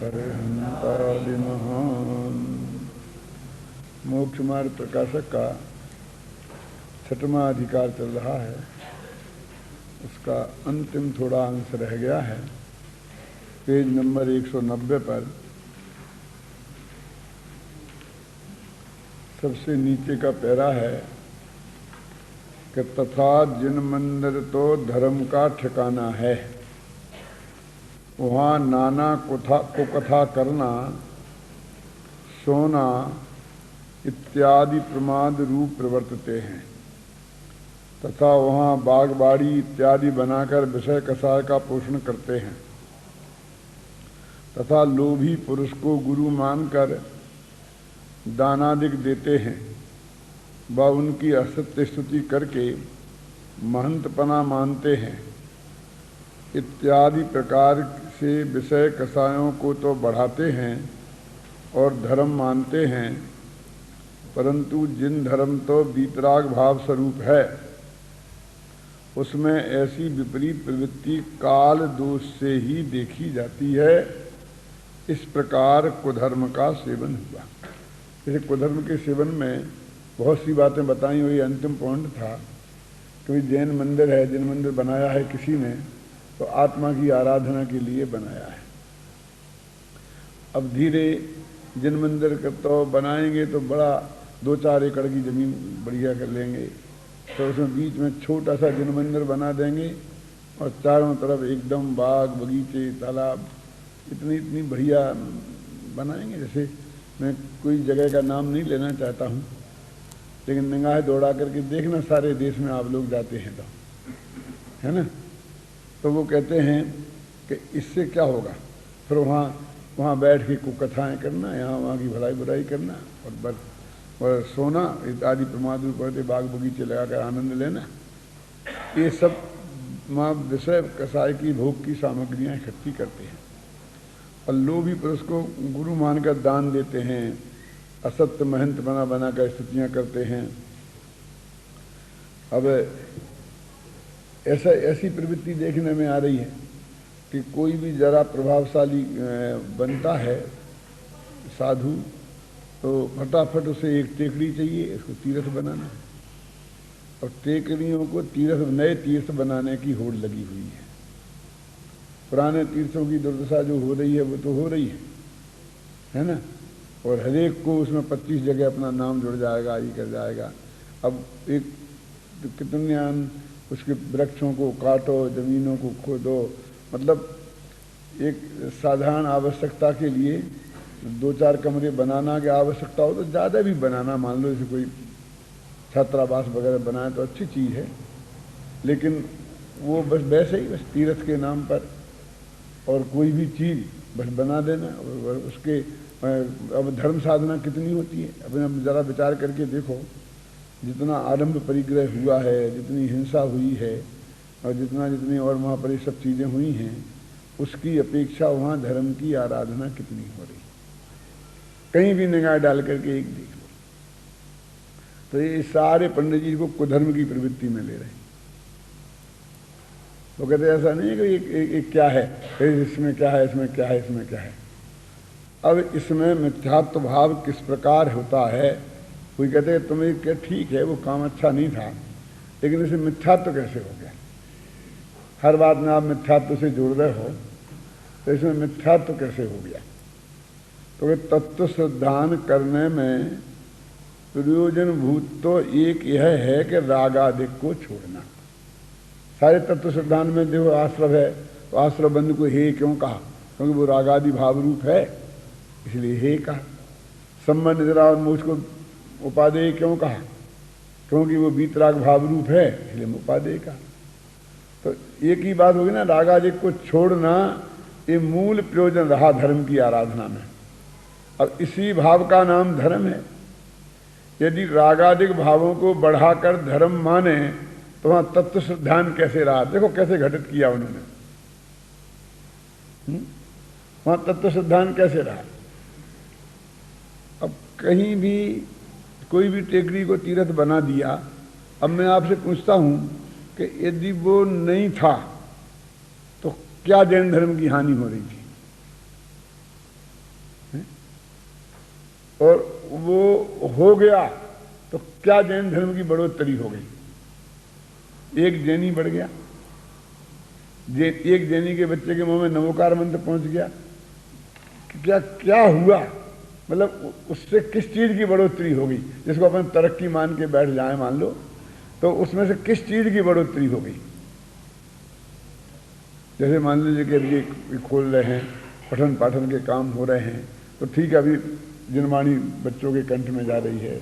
अरिहंतादिमहान्। मोक्ष मार्ग प्रकाशक का 6वां अधिकार चल रहा है, उसका अंतिम थोड़ा अंश रह गया है। पेज नंबर 190 पर सबसे नीचे का पैरा है कि तथा जिन मंदिर तो धर्म का ठिकाना है, वहाँ नाना कुकथा करना, सोना इत्यादि प्रमाद रूप प्रवर्तते हैं तथा वहाँ बागबाड़ी इत्यादि बनाकर विषय कसाय का पोषण करते हैं तथा लोभी पुरुष को गुरु मानकर दानादिक देते हैं व उनकी असत्य स्तुति करके महंतपना मानते हैं इत्यादि प्रकार से विषय कसायों को तो बढ़ाते हैं और धर्म मानते हैं, परंतु जिन धर्म तो वीतराग भाव स्वरूप है उसमें ऐसी विपरीत प्रवृत्ति काल दोष से ही देखी जाती है। इस प्रकार कुधर्म का सेवन हुआ। जैसे कुधर्म के सेवन में बहुत सी बातें बताई हुई, अंतिम पॉइंट था कि जैन मंदिर है, जिन मंदिर बनाया है किसी ने तो आत्मा की आराधना के लिए बनाया है। अब धीरे जिन मंदिर तो बनाएंगे तो बड़ा 2-4 एकड़ की जमीन बढ़िया कर लेंगे, तो उसमें बीच में छोटा सा जिन मंदिर बना देंगे और चारों तरफ एकदम बाग बगीचे तालाब इतनी इतनी बढ़िया बनाएंगे। जैसे मैं कोई जगह का नाम नहीं लेना चाहता हूँ, लेकिन निगाह दौड़ा करके देखना, सारे देश में आप लोग जाते हैं तो, है ना, तो वो कहते हैं कि इससे क्या होगा, फिर वहाँ बैठ के कुकथाएँ करना, यहाँ वहाँ की भलाई बुराई करना और सोना इत्यादि प्रमाद रूप बाग बगीचे लगाकर आनंद लेना, ये सब वहाँ विषय कसाय की भोग की सामग्रियाँ इकट्ठी करते हैं और लोभी पुरुष को गुरु मानकर दान देते हैं, असत्य महंत बनाकर स्तुतियाँ करते हैं। अब ऐसी प्रवृत्ति देखने में आ रही है कि कोई भी जरा प्रभावशाली बनता है साधु तो फटाफट उसे एक टेकड़ी चाहिए, इसको तीर्थ बनाना है और टेकड़ियों को नए तीर्थ बनाने की होड़ लगी हुई है। पुराने तीर्थों की दुर्दशा जो हो रही है वो तो हो रही है ना, और हरेक को उसमें 25 जगह अपना नाम जुड़ जाएगा, ये कर जाएगा। अब एक कितने उसके वृक्षों को काटो, जमीनों को खोदो, मतलब एक साधारण आवश्यकता के लिए 2-4 कमरे बनाना की आवश्यकता हो तो ज़्यादा भी बनाना, मान लो जैसे कोई छात्रावास वगैरह बनाए तो अच्छी चीज़ है, लेकिन वो बस वैसे ही बस तीर्थ के नाम पर और कोई भी चीज़ बस बना देना और उसके अब धर्म साधना कितनी होती है। अब ज़रा विचार करके देखो, जितना आरंभ परिग्रह हुआ है, जितनी हिंसा हुई है और जितनी और वहाँ पर ये सब चीज़ें हुई हैं, उसकी अपेक्षा वहाँ धर्म की आराधना कितनी हो रही। कहीं भी निगाह डाल करके एक देख लो तो ये सारे पंडित जी को कुधर्म की प्रवृत्ति में ले रहे हैं। वो कहते ऐसा नहीं है कि ये क्या है, इसमें क्या है, इसमें क्या है, इसमें क्या है। अब इसमें मिथ्यात्व भाव किस प्रकार होता है, कोई कहते हैं तुम्हें क्या ठीक है वो काम अच्छा नहीं था, लेकिन इसे मिथ्यात्व कैसे हो गया। हर बात में आप मिथ्यात्व से जोड़ रहे हो तो इसमें मिथ्यात्व कैसे हो गया। तो तत्व श्रद्धान करने में प्रयोजन भूत तो एक यह है कि रागादिक को छोड़ना। सारे तत्व श्रद्धान में जो आश्रव है तो आश्रव बंधु को हे क्यों कहा, क्योंकि वो रागादि भाव रूप है इसलिए हे कहा। संबंध निद्रा और मोक्ष को उपादेय क्यों कहा, क्योंकि वो वीतराग भाव रूप है इसलिए उपादेय कहा। तो एक ही बात होगी ना, रागादिक को छोड़ना ये मूल प्रयोजन रहा धर्म की आराधना में। अब इसी भाव का नाम धर्म है। यदि रागादिक भावों को बढ़ाकर धर्म माने तो वहां तत्व श्रद्धान कैसे रहा। देखो कैसे घटित किया उन्होंने, वहां तत्व श्रद्धान कैसे रहा। अब कहीं भी कोई भी टेकड़ी को तीर्थ बना दिया। अब मैं आपसे पूछता हूं कि यदि वो नहीं था तो क्या जैन धर्म की हानि हो रही थी। और वो हो गया तो क्या जैन धर्म की बढ़ोतरी हो गई? एक जैनी बढ़ गया, एक जैनी के बच्चे के मुंह में नमोकार मंत्र पहुंच गया, क्या क्या हुआ? मतलब उससे किस चीज की बढ़ोतरी हो गई? जिसको अपन तरक्की मान के बैठ जाए मान लो, तो उसमें से किस चीज की बढ़ोतरी हो गई? जैसे मान लीजिए कि अभी खोल रहे हैं, पठन पाठन के काम हो रहे हैं, तो ठीक है, अभी जिनवाणी बच्चों के कंठ में जा रही है,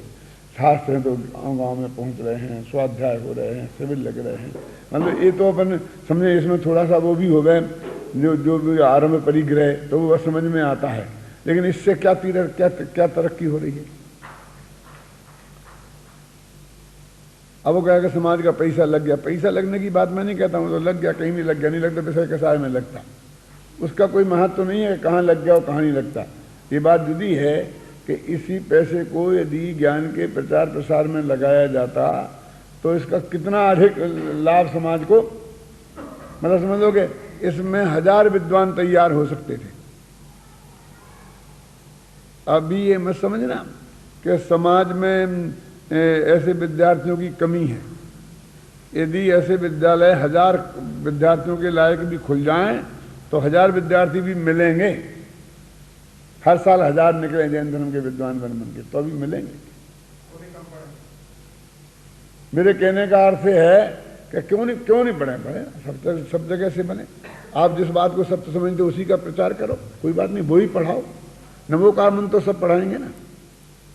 शास्त्र हैं तो गाँव गाँव में पहुंच रहे हैं, स्वाध्याय हो रहे हैं, शिविर लग रहे हैं। मतलब ये तो अपन समझे इसमें थोड़ा सा वो भी हो गए, जो भी आरंभ परिग्रह, तो वो समझ में आता है। लेकिन इससे क्या क्या तरक्की हो रही है? अब वो कहेगा समाज का पैसा लग गया। पैसा लगने की बात मैं नहीं कहता हूँ, तो लग गया, कहीं नहीं लग गया, नहीं लगता पैसा कसाय में लगता, उसका कोई महत्व तो नहीं है कहाँ लग गया और कहाँ नहीं लगता। ये बात जुदी है कि इसी पैसे को यदि ज्ञान के प्रचार प्रसार में लगाया जाता तो इसका कितना अधिक लाभ समाज को, मतलब समझ लोगे, इसमें 1000 विद्वान तैयार हो सकते थे। अभी ये मत समझना कि समाज में ऐसे विद्यार्थियों की कमी है। यदि ऐसे विद्यालय 1000 विद्यार्थियों के लायक भी खुल जाएं तो 1000 विद्यार्थी भी मिलेंगे। हर साल 1000 निकले जैन धर्म के विद्वान बन के, तो अभी मिलेंगे। मेरे कहने का अर्थ है कि क्यों नहीं बने, सब जगह से बने। आप जिस बात को सत्य समझते उसी का प्रचार करो, कोई बात नहीं, वो ही पढ़ाओ। नमोकार मंत्र तो सब पढ़ाएंगे ना,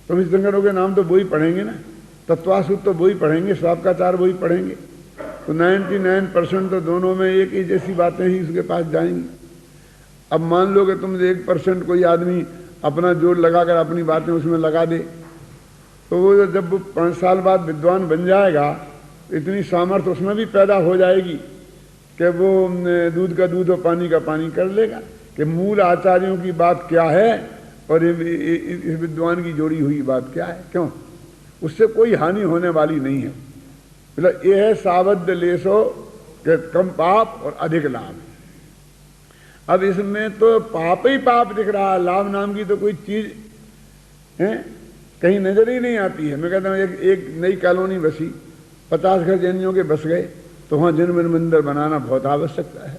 तुम इस संगठनों के नाम तो वो ही पढ़ेंगे ना, तत्वासूत्र तो वो ही पढ़ेंगे, स्वापकाचार वो ही पढ़ेंगे। तो 99% तो दोनों में एक ही जैसी बातें ही उसके पास जाएंगी। अब मान लो कि तुम 1% कोई आदमी अपना जोर लगाकर अपनी बातें उसमें लगा दे, तो वो जब 5 साल बाद विद्वान बन जाएगा, इतनी सामर्थ्य उसमें भी पैदा हो जाएगी कि वो दूध का दूध और पानी का पानी कर लेगा कि मूल आचार्यों की बात क्या है और इस विद्वान की जोड़ी हुई बात क्या है। क्यों? उससे कोई हानि होने वाली नहीं है। मतलब ये है सावध लेसो कि कम पाप और अधिक लाभ। अब इसमें तो पाप ही पाप दिख रहा है, लाभ नाम की तो कोई चीज है कहीं नजर ही नहीं आती है। मैं कहता हूँ एक नई कॉलोनी बसी, 50 घर जैनियों के बस गए, तो वहां जन्म मंदिर बनाना बहुत आवश्यकता है।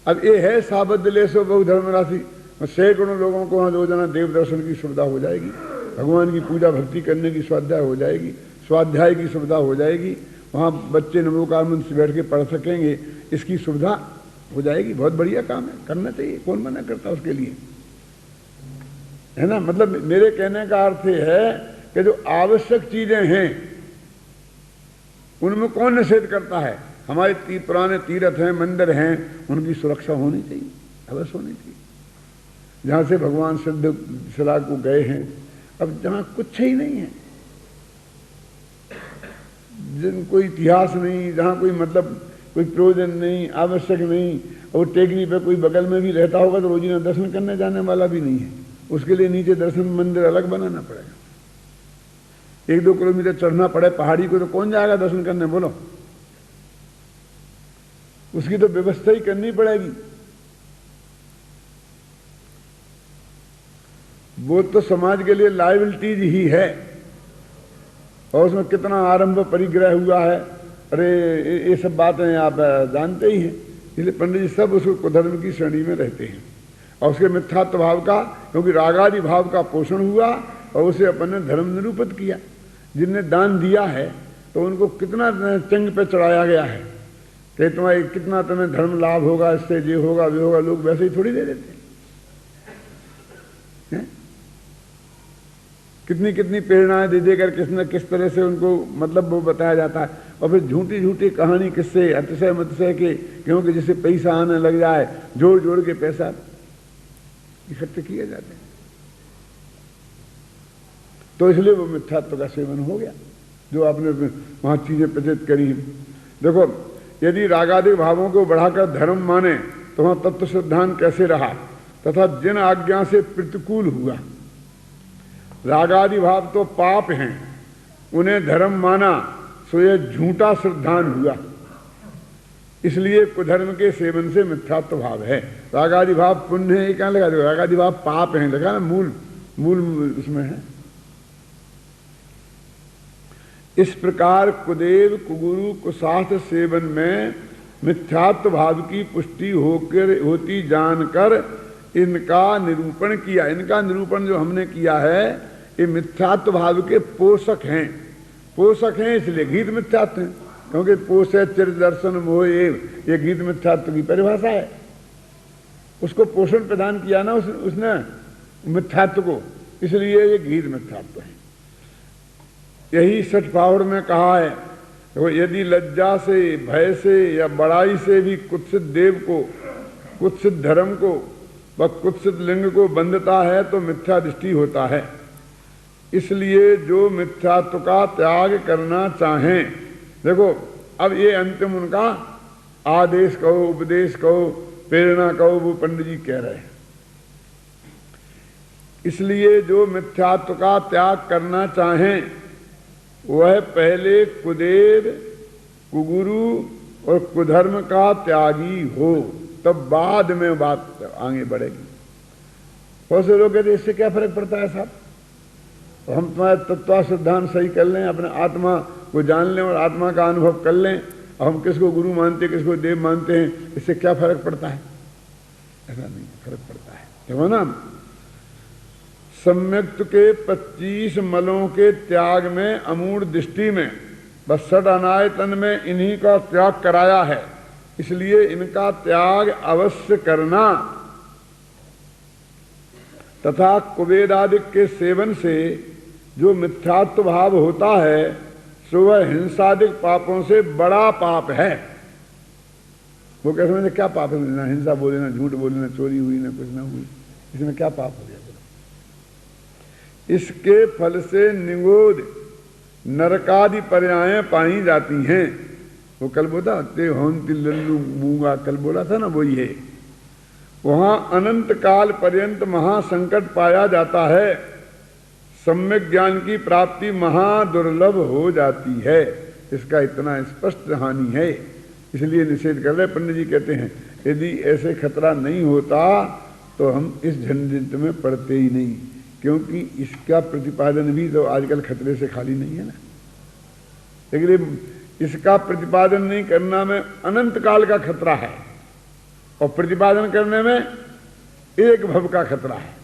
अब ये है साबद्ध लेसो बहु धर्म राशि, सैकड़ों लोगों को वहां रोजाना देव दर्शन की सुविधा हो जाएगी, भगवान की पूजा भक्ति करने की स्वाध्याय हो जाएगी, स्वाध्याय की सुविधा हो जाएगी, वहां बच्चे नमोकार मंत्र से बैठ के पढ़ सकेंगे, इसकी सुविधा हो जाएगी। बहुत बढ़िया काम है, करना चाहिए, कौन मना करता उसके लिए, है ना। मतलब मेरे कहने का अर्थ है कि जो आवश्यक चीजें हैं उनमें कौन निषेध करता है। हमारे पुराने तीर्थ हैं, मंदिर हैं, उनकी सुरक्षा होनी चाहिए, अवश्य होनी चाहिए। जहां से भगवान सिद्ध शिला को गए हैं, अब जहां कुछ ही नहीं है, जिन कोई इतिहास नहीं, जहां कोई मतलब कोई प्रयोजन नहीं, आवश्यक नहीं, और टेकरी पे कोई बगल में भी रहता होगा तो रोजीना दर्शन करने जाने वाला भी नहीं है, उसके लिए नीचे दर्शन मंदिर अलग बनाना पड़ेगा। 1-2 किलोमीटर चढ़ना पड़े पहाड़ी को, तो कौन जाएगा दर्शन करने, बोलो। उसकी तो व्यवस्था ही करनी पड़ेगी। वो तो समाज के लिए लायबिलिटीज ही है, और उसमें कितना आरंभ परिग्रह हुआ है, अरे ये सब बातें आप जानते ही हैं। इसलिए पंडित जी सब उसको कुधर्म की श्रेणी में रहते हैं, और उसके मिथ्यात्व भाव का, क्योंकि रागादि भाव का पोषण हुआ और उसे अपन ने धर्म निरूपित किया। जिनने दान दिया है तो उनको कितना चंग पे चढ़ाया गया है कि तुम्हारे कितना तुम्हें धर्म लाभ होगा, इससे ये होगा वे होगा, लोग वैसे ही थोड़ी दे देते हैं। कितनी कितनी प्रेरणाएं दे देकर किस तरह से उनको मतलब वो बताया जाता है, और फिर झूठी झूठी कहानी किससे अतिशय मतशय के, क्योंकि जिससे पैसा आने लग जाए जोड़ जोड़ के पैसा इकट्ठे किए जाते हैं, तो इसलिए वो मिथ्यात्व का सेवन हो गया जो आपने वहां चीजें प्रचित करी। देखो, यदि रागादिक भावों को बढ़ाकर धर्म माने तो वहां तत्व सिद्धांत कैसे रहा, तथा जिन आज्ञा से प्रतिकूल हुआ। रागादि भाव तो पाप हैं, उन्हें धर्म माना सो यह झूठा सिद्धांत हुआ, इसलिए कुधर्म के सेवन से मिथ्यात्व भाव है। रागादि भाव पुण्य है, क्या लगा दो, रागादि भाव पाप है, लगा ना, मूल मूल उसमें है। इस प्रकार कुदेव, कुगुरु, कुशास्त्र सेवन में मिथ्यात्व भाव की पुष्टि होती जानकर इनका निरूपण किया। इनका निरूपण जो हमने किया है, ये मिथ्यात्व भाव के पोषक हैं। पोषक हैं इसलिए गीत मिथ्यात्व हैं, क्योंकि पोषे चिर दर्शन मोह ये गीत मिथ्यात्व की परिभाषा है। उसको पोषण प्रदान किया ना उसने मिथ्यात्व को, इसलिए ये गीत मिथ्यात्व है। यही सठ पावर में कहा है, तो यदि लज्जा से, भय से या बड़ाई से भी कुत्सित देव को, कुत्सित धर्म को व कुत्सित लिंग को बंधता है तो मिथ्या दृष्टि होता है। इसलिए जो मिथ्यात्व का त्याग करना चाहें, देखो अब ये अंतिम उनका आदेश कहो, उपदेश कहो, प्रेरणा कहो, वो पंडित जी कह रहे हैं। इसलिए जो मिथ्यात्व का त्याग करना चाहें वह पहले कुदेव, कुगुरु और कुधर्म का त्यागी हो, तब बाद में बात आगे बढ़ेगी। बहुत से लोग कहते हैं इससे क्या फर्क पड़ता है साहब, तो हम तुम्हारा तत्व सिद्धांत सही कर लें, अपने आत्मा को जान लें और आत्मा का अनुभव कर लें, और हम किसको गुरु मानते हैं, किसको देव मानते हैं, इससे क्या फर्क पड़ता है? ऐसा नहीं फर्क पड़ता है। देखो ना, सम्यक्त के 25 मलों के त्याग में अमूढ़ दृष्टि में बस षड अनायतन में इन्हीं का त्याग कराया है, इसलिए इनका त्याग अवश्य करना तथा कुबेदादिक के सेवन से जो मिथ्यात्व भाव होता है सो वह हिंसादिक पापों से बड़ा पाप है। वो कैसे समझे क्या पाप है? ना हिंसा बोले, ना झूठ बोले, ना चोरी हुई, ना कुछ ना हुई, इसमें क्या पाप हो गया? इसके फल से निगोद नरकादि पर्यायें पाई जाती हैं। वो कल बोला ते होंति लल्लू मूंगा, कल बोला था ना, वही है। वहां अनंत काल पर्यंत महासंकट पाया जाता है, सम्यक ज्ञान की प्राप्ति महादुर्लभ हो जाती है। इसका इतना स्पष्ट हानि है, इसलिए निषेध कर रहे। पंडित जी कहते हैं यदि ऐसे खतरा नहीं होता तो हम इस झंझट में पड़ते ही नहीं, क्योंकि इसका प्रतिपादन भी तो आजकल खतरे से खाली नहीं है ना। लेकिन इसका प्रतिपादन नहीं करना में अनंत काल का खतरा है, और प्रतिपादन करने में एक भव का खतरा है।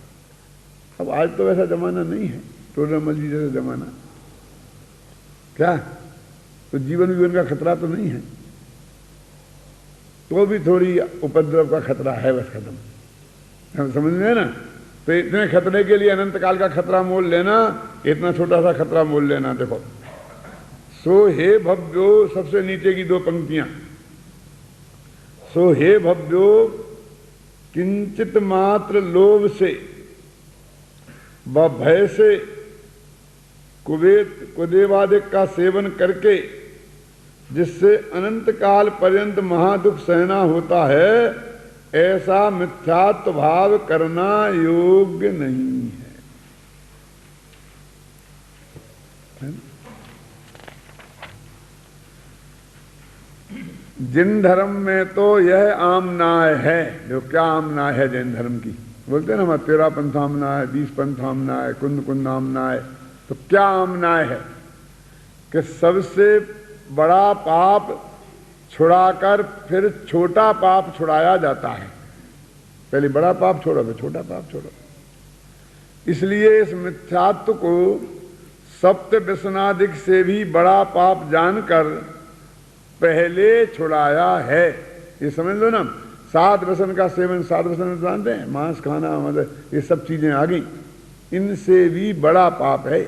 अब आज तो वैसा जमाना नहीं है, टोडरमल जी जैसा जमाना, क्या तो जीवन विवन का खतरा तो नहीं है, तो भी थोड़ी उपद्रव का खतरा है, बस खत्म। हम समझ में ना, तो इतने खतरे के लिए अनंत काल का खतरा मोल लेना, इतना छोटा सा खतरा मोल लेना। देखो, सो हे भव्यो, सबसे नीचे की दो पंक्तियां, सो हे भव्यो किंचित मात्र लोभ से व भय से कुदेवादिक का सेवन करके जिससे अनंत काल पर्यंत महादुख सहना होता है, ऐसा मिथ्यात्व भाव करना योग्य नहीं है। जैन धर्म में तो यह आम नाय है। जो क्या आम नाय है जैन धर्म की? बोलते हैं ना, हम 13 पंथ आमना है, 20 पंथ आमना है, कुंद कुंद आमना है। तो क्या आमना है कि सबसे बड़ा पाप छुड़ाकर फिर छोटा पाप छुड़ाया जाता है। पहले बड़ा पाप छोड़ो, फिर छोटा पाप छोड़ो। इसलिए इस मिथ्यात्व को सप्त व्यसनादिक से भी बड़ा पाप जानकर पहले छुड़ाया है। ये समझ लो ना, 7 व्यसन का सेवन, 7 व्यसन जानते हैं, मांस खाना, मतलब ये सब चीजें आ गई, इनसे भी बड़ा पाप है।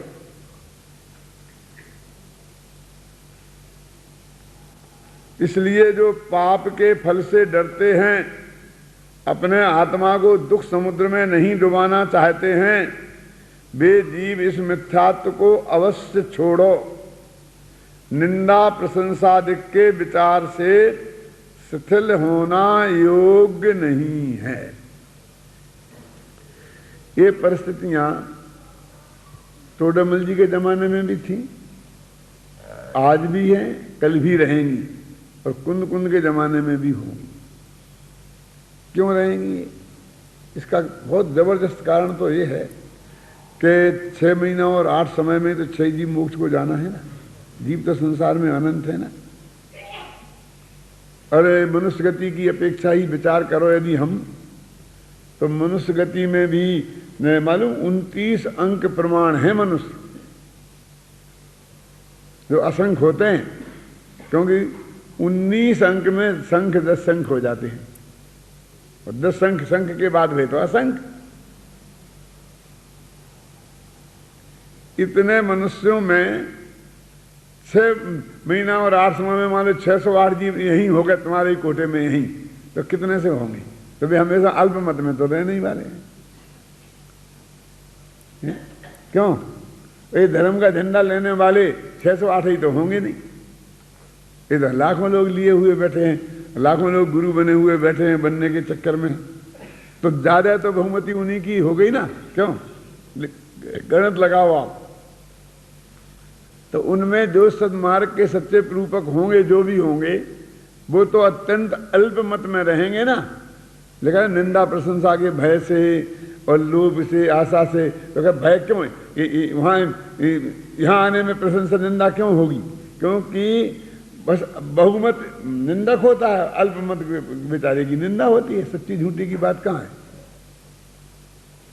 इसलिए जो पाप के फल से डरते हैं, अपने आत्मा को दुख समुद्र में नहीं डुबाना चाहते हैं, वे जीव इस मिथ्यात्व को अवश्य छोड़ो। निंदा प्रशंसादिक के विचार से शिथिल होना योग्य नहीं है। ये परिस्थितियां टोडरमल जी के जमाने में भी थी, आज भी हैं, कल भी रहेंगी, और कुंद कुंद के जमाने में भी होंगी। क्यों रहेंगी? इसका बहुत जबरदस्त कारण तो ये है कि 6 महीना और 8 समय में तो 6 जीव मोक्ष को जाना है ना। जीव तो संसार में अनंत है ना। अरे मनुष्य गति की अपेक्षा ही विचार करो यदि हम, तो मनुष्य गति में भी मालूम 29 अंक प्रमाण है मनुष्य, जो असंख्य होते हैं, क्योंकि 19 अंक में संख 10 संख हो जाते हैं, और 10 संख संख के बाद हुए तो असंख्य। इतने मनुष्यों में 6 महीना और 8 समय में मान लो 608 जीव यही हो गए तुम्हारे कोटे में यही, तो कितने से होंगे? तो वे हमेशा अल्प मत में तो रहने ही वाले हैं। क्यों? ये धर्म का झंडा लेने वाले 608 ही तो होंगे नहीं। इधर लाखों लोग लिए हुए बैठे हैं, लाखों लोग गुरु बने हुए बैठे हैं बनने के चक्कर में, तो ज्यादा तो बहुमति उन्हीं की हो गई ना। क्यों? गणित लगाओ आप, तो उनमें जो सद्मार्ग के सच्चे रूपक होंगे, जो भी होंगे, वो तो अत्यंत अल्प मत में रहेंगे ना। लिखा है निंदा प्रशंसा के भय से और लोभ से, आशा से। तो क्या भय क्यों है? यहाँ आने में प्रशंसा निंदा क्यों होगी? क्योंकि बस बहुमत निंदक होता है, अल्प मत बेचारे की निंदा होती है। सच्ची झूठी की बात कहाँ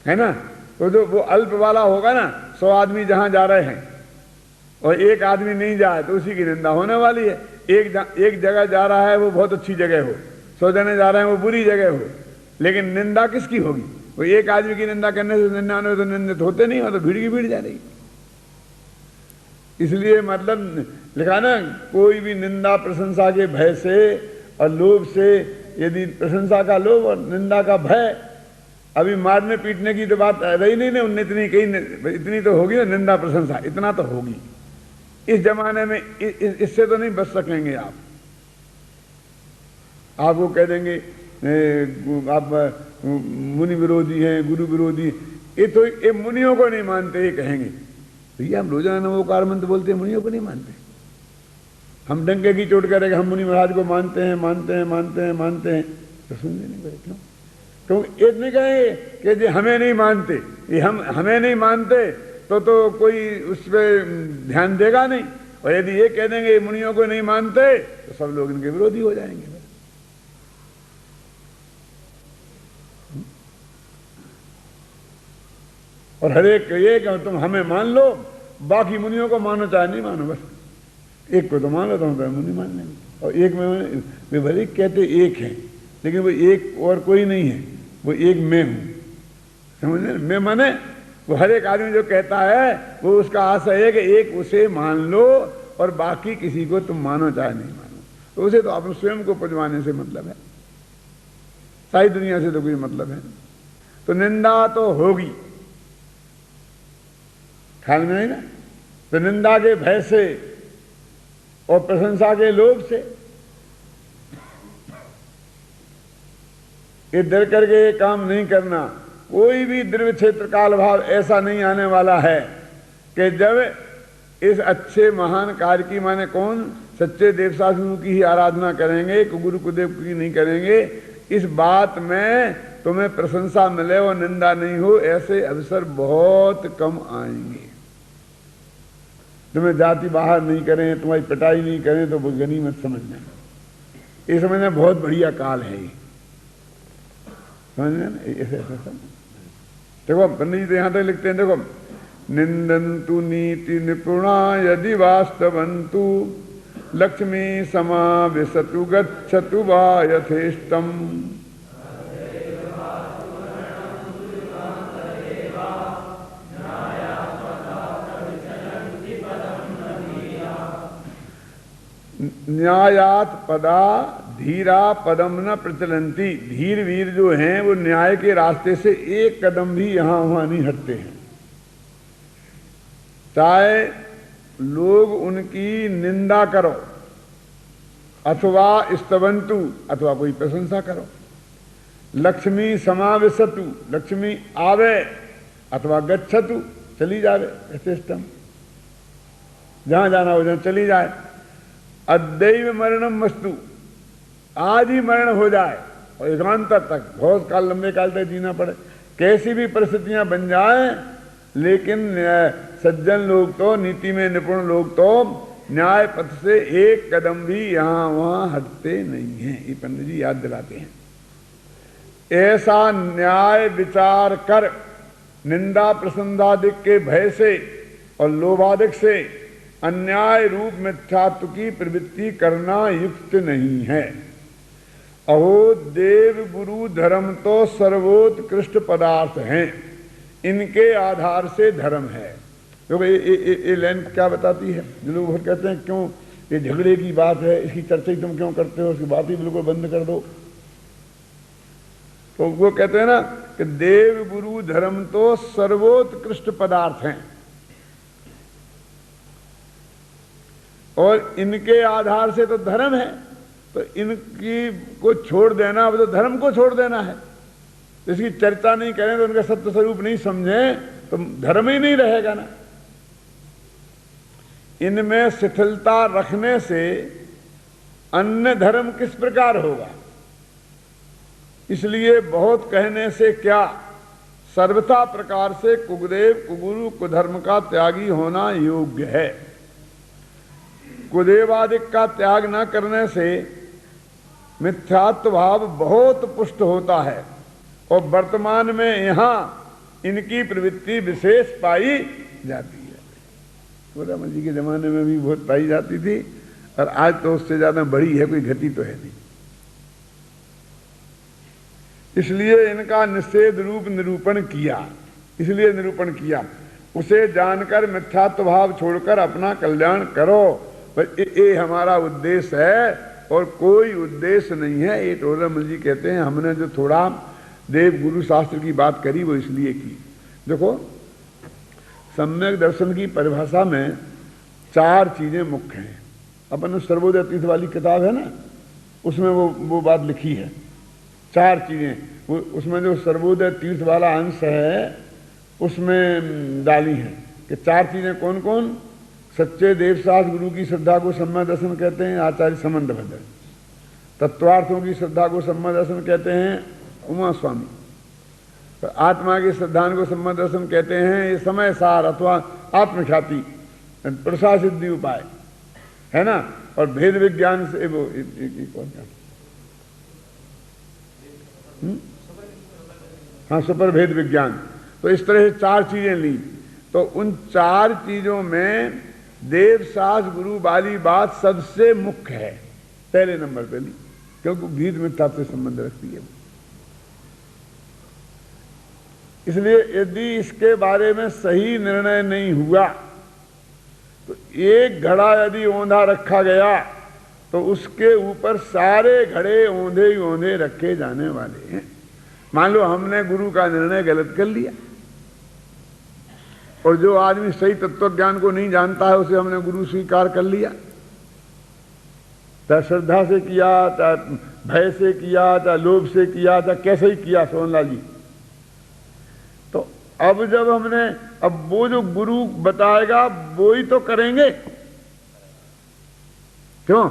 है ना? तो जो वो अल्प वाला होगा ना, 100 आदमी जहां जा रहे हैं और एक आदमी नहीं जाए तो उसी की निंदा होने वाली है। एक जगह जा रहा है वो बहुत अच्छी जगह हो, 100 जने जा रहे हैं वो बुरी जगह हो, लेकिन निंदा किसकी होगी? वो एक आदमी की निंदा करने से 99 तो निंदित होते नहीं हो, तो भीड़ की भीड़ जा रही। इसलिए मतलब लिखा ना, कोई भी निंदा प्रशंसा के भय से और लोभ से, यदि प्रशंसा का लोभ और निंदा का भय, अभी मारने पीटने की तो बात रही नहीं ना, उनने इतनी कही, इतनी तो होगी ना निंदा प्रशंसा, इतना तो होगी। इस जमाने में इससे तो नहीं बच सकेंगे आप। वो कह देंगे आप मुनि विरोधी हैं, गुरु विरोधी। ये तो ये मुनियों को नहीं मानते, ये कहेंगे भैया हम रोजाना वो कार मंत्र बोलते हैं, मुनियों को नहीं मानते। हम डंके की चोट करेंगे, हम मुनि महाराज को मानते हैं, मानते हैं, मानते हैं, मानते हैं, तो सुनने नहीं पड़े। क्यों? क्योंकि ये नहीं कहेंगे कि जी हमें नहीं मानते, ये हमें नहीं मानते तो कोई उस पर ध्यान देगा नहीं। और यदि ये कह देंगे मुनियों को नहीं मानते, तो सब लोग इनके विरोधी हो जाएंगे। और हर एक ये कि तुम हमें मान लो, बाकी मुनियों को मानो चाहे नहीं मानो, बस एक को तो मान लो, तो मुनि मान लेंगे। और एक में वे भले कहते एक है, लेकिन वो एक और कोई नहीं है, वो एक मैं हूं। समझ रहे? मैं माने वो हर एक आदमी जो कहता है वो उसका आशय है कि एक उसे मान लो और बाकी किसी को तुम मानो चाहे नहीं मानो। तो उसे तो अपने स्वयं को पजवाने से मतलब है, सारी दुनिया से तो कोई मतलब है। तो निंदा तो होगी, ख्याल में नहीं ना? तो निंदा के भय से और प्रशंसा के लोभ से ये डर करके ये काम नहीं करना। कोई भी द्रव्य क्षेत्र काल भाव ऐसा नहीं आने वाला है कि जब इस अच्छे महान कार्य की, माने कौन सच्चे देव साधुओं की ही आराधना करेंगे, गुरु कुदेव की नहीं करेंगे, इस बात में तुम्हें प्रशंसा मिले और निंदा नहीं हो, ऐसे अवसर बहुत कम आएंगे। तुम्हें जाति बाहर नहीं करें, तुम्हारी पिटाई नहीं करें, तो वो गनीमत समझना। ये समझना बहुत बढ़िया काल है ये, समझना ऐसे ऐसा सब। देखो पंडित जी यहां तक लिखते हैं, देखो निंदन्तु नीति निपुणा यदि वास्तवन्तु लक्ष्मी समाविशतु गच्छतु वा यथेष्टम। न्यायात पदा धीरा पदम न प्रचलंती। धीर वीर जो हैं वो न्याय के रास्ते से एक कदम भी यहां वहां नहीं हटते हैं। चाहे लोग उनकी निंदा करो अथवा स्तवंतु, अथवा कोई प्रशंसा करो। लक्ष्मी समाविशतु, लक्ष्मी आवे, अथवा गच्छतु, चली जावे, यथेष्टम, जहां जाना हो जहां चली जाए। अद्दैव मरणम वस्तु, आज ही मरण हो जाए और एकांतर तक, बहुत काल लंबे काल तक जीना पड़े, कैसी भी परिस्थितियां बन जाए, लेकिन सज्जन लोग तो, नीति में निपुण लोग तो न्याय पथ से एक कदम भी यहां वहां हटते नहीं हैं। ये पंडित जी याद दिलाते हैं। ऐसा न्याय विचार कर निंदा प्रसंदादिक के भय से और लोभादिक से अन्याय रूप मिथ्यात्व की प्रवृत्ति करना युक्त नहीं है। अहो देव गुरु धर्म तो सर्वोत्कृष्ट पदार्थ हैं, इनके आधार से धर्म है। क्योंकि ये लाइन क्या बताती है? जो लोग कहते हैं क्यों ये झगड़े की बात है, इसकी चर्चा ही तुम क्यों करते हो, उसकी बात ही बिल्कुल बंद कर दो। तो वो कहते हैं ना कि देव गुरु धर्म तो सर्वोत्कृष्ट पदार्थ हैं और इनके आधार से तो धर्म है। तो इनकी को छोड़ देना, वो तो धर्म को छोड़ देना है। इसकी चर्चा नहीं करें तो उनका सत्य स्वरूप नहीं समझें तो धर्म ही नहीं रहेगा ना। इनमें शिथिलता रखने से अन्य धर्म किस प्रकार होगा? इसलिए बहुत कहने से क्या, सर्वथा प्रकार से कुगदेव कुगुरु कुधर्म का त्यागी होना योग्य है। कुदेवादिक का त्याग न करने से मिथ्यात्व भाव बहुत पुष्ट होता है और वर्तमान में यहां इनकी प्रवृत्ति विशेष पाई जाती है। राम जी के जमाने में भी बहुत पाई जाती थी और आज तो उससे ज्यादा बड़ी है, कोई घटी तो है नहीं। इसलिए इनका निषेध रूप निरूपण किया। इसलिए निरूपण किया, उसे जानकर मिथ्यात्व भाव छोड़कर अपना कल्याण करो। ये हमारा उद्देश्य है और कोई उद्देश्य नहीं है। ये टोडरमल जी कहते हैं हमने जो थोड़ा देव गुरु शास्त्र की बात करी वो इसलिए की। देखो, सम्यक दर्शन की परिभाषा में 4 चीजें मुख्य हैं। अपन सर्वोदय तीर्थ वाली किताब है ना, उसमें वो बात लिखी है। 4 चीजें वो उसमें जो सर्वोदय तीर्थ वाला अंश है उसमें डाली हैं कि 4 चीजें कौन कौन? सच्चे देवशास्त्र गुरु की श्रद्धा को सम्यक दर्शन कहते हैं आचार्य समंत भद्र। तत्वार्थों की श्रद्धा को सम्यक दर्शन कहते हैं उमा स्वामी। तो आत्मा की श्रद्धा को सम्यक दर्शन कहते हैं ये समय सार अथवा आत्मख्याति प्रसाद सिद्धि उपाय है ना। और भेद विज्ञान से वो कौन क्या, हाँ, सुपर भेद विज्ञान। तो इस तरह से 4 चीजें ली। तो उन 4 चीजों में देवशास्त्र गुरु वाली बात सबसे मुख्य है, पहले नंबर पे ली, क्योंकि भीद मिथ्या से संबंध रखती है। इसलिए यदि इसके बारे में सही निर्णय नहीं हुआ तो एक घड़ा यदि औंधा रखा गया तो उसके ऊपर सारे घड़े औंधे ही औंधे रखे जाने वाले हैं। मान लो हमने गुरु का निर्णय गलत कर लिया और जो आदमी सही तत्व ज्ञान को नहीं जानता है उसे हमने गुरु स्वीकार कर लिया, चाहे श्रद्धा से किया, चाहे भय से किया, चाहे लोभ से किया, चाहे कैसे ही किया सोनलाल जी। तो अब जब हमने, अब वो जो गुरु बताएगा वो ही तो करेंगे, क्यों?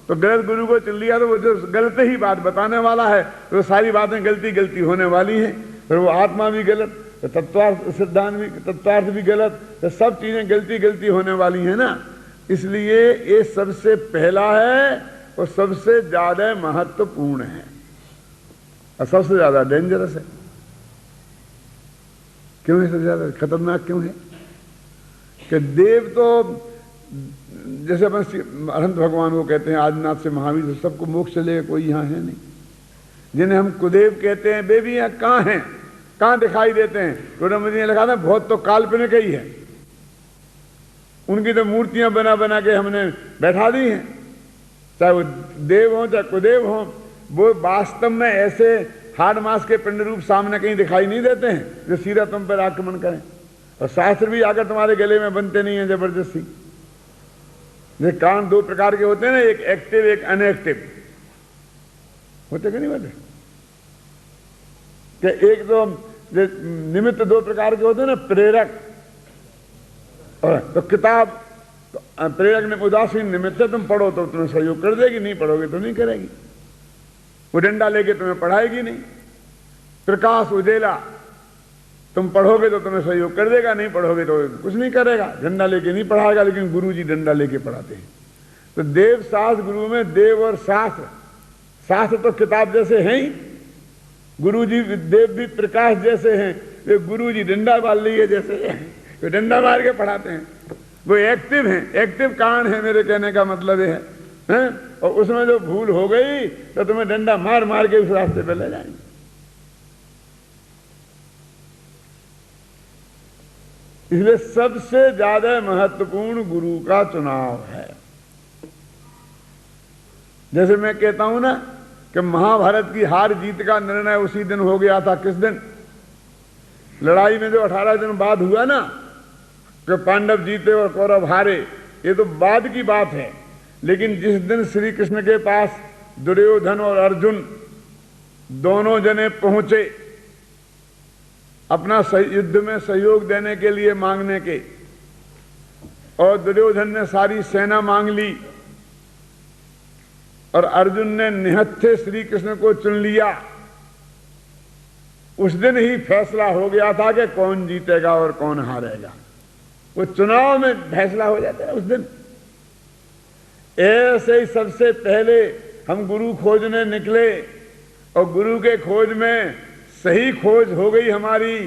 तो गलत गुरु को चुन लिया तो वो जो गलत ही बात बताने वाला है तो सारी बातें गलती गलती होने वाली हैं। फिर वो आत्मा भी गलत, तो तत्वार्थ सिद्धांत भी, तत्वार्थ भी गलत, तो सब चीजें गलती गलती होने वाली है ना। इसलिए ये सबसे पहला है और सबसे ज्यादा महत्वपूर्ण है और सबसे ज्यादा डेंजरस है। क्यों है सबसे ज्यादा खतरनाक? क्यों है कि देव तो जैसे अपन अनंत भगवान को कहते हैं, आदिनाथ से महावीर से सबको मोक्ष चलेगा, कोई यहां है नहीं। जिन्हें हम कुदेव कहते हैं वे भी यहाँ कहाँ हैं, कहाँ दिखाई देते हैं? टोडरमल ने लिखा था बहुत तो काल्पनिक ही है, उनकी तो मूर्तियां बना बना के हमने बैठा दी हैं, चाहे वो देव हो चाहे कुदेव हो। वो वास्तव में ऐसे हाड़ मास के पिंड रूप सामने कहीं दिखाई नहीं देते हैं जो सीधा तुम पर आक्रमण करें। और शास्त्र भी आकर तुम्हारे गले में बनते नहीं है जबरदस्ती। ये कान 2 प्रकार के होते हैं ना, एक एक्टिव एक अनएक्टिव होते कि नहीं होते? कि एक तो निमित्त 2 प्रकार के होते हैं ना, प्रेरक और तो किताब तो प्रेरक ने उदासीन निमित्त है, तुम पढ़ो तो तुम्हें सहयोग कर देगी, नहीं पढ़ोगे तो नहीं करेगी। वो डंडा लेके तुम्हें पढ़ाएगी नहीं। प्रकाश उजेला तुम पढ़ोगे तो तुम्हें सहयोग कर देगा, नहीं पढ़ोगे तो कुछ नहीं करेगा, डंडा लेके नहीं पढ़ाएगा। लेकिन गुरु जी डंडा लेके पढ़ाते हैं। तो देव शास्त्र गुरु में देव और शास्त्र, शास्त्र तो किताब जैसे हैं ही, गुरु जी देव भी प्रकाश जैसे हैं, वे गुरु जी डंडा मार लिए जैसे हैं, वे डंडा मार के पढ़ाते हैं। वो एक्टिव हैं, एक्टिव कारण है, मेरे कहने का मतलब ये है। और उसमें जो भूल हो गई तो तुम्हें डंडा मार मार के उस रास्ते पे ले जाएंगे। इसलिए सबसे ज्यादा महत्वपूर्ण गुरु का चुनाव है। जैसे मैं कहता हूं ना कि महाभारत की हार जीत का निर्णय उसी दिन हो गया था। किस दिन? लड़ाई में जो 18 दिन बाद हुआ ना कि पांडव जीते और कौरव हारे, ये तो बाद की बात है। लेकिन जिस दिन श्री कृष्ण के पास दुर्योधन और अर्जुन दोनों जने पहुंचे अपना युद्ध में सहयोग देने के लिए मांगने के, और दुर्योधन ने सारी सेना मांग ली और अर्जुन ने निहत्थे श्री कृष्ण को चुन लिया, उस दिन ही फैसला हो गया था कि कौन जीतेगा और कौन हारेगा। वो चुनाव में फैसला हो जाता है उस दिन। ऐसे ही सबसे पहले हम गुरु खोजने निकले और गुरु के खोज में सही खोज हो गई हमारी,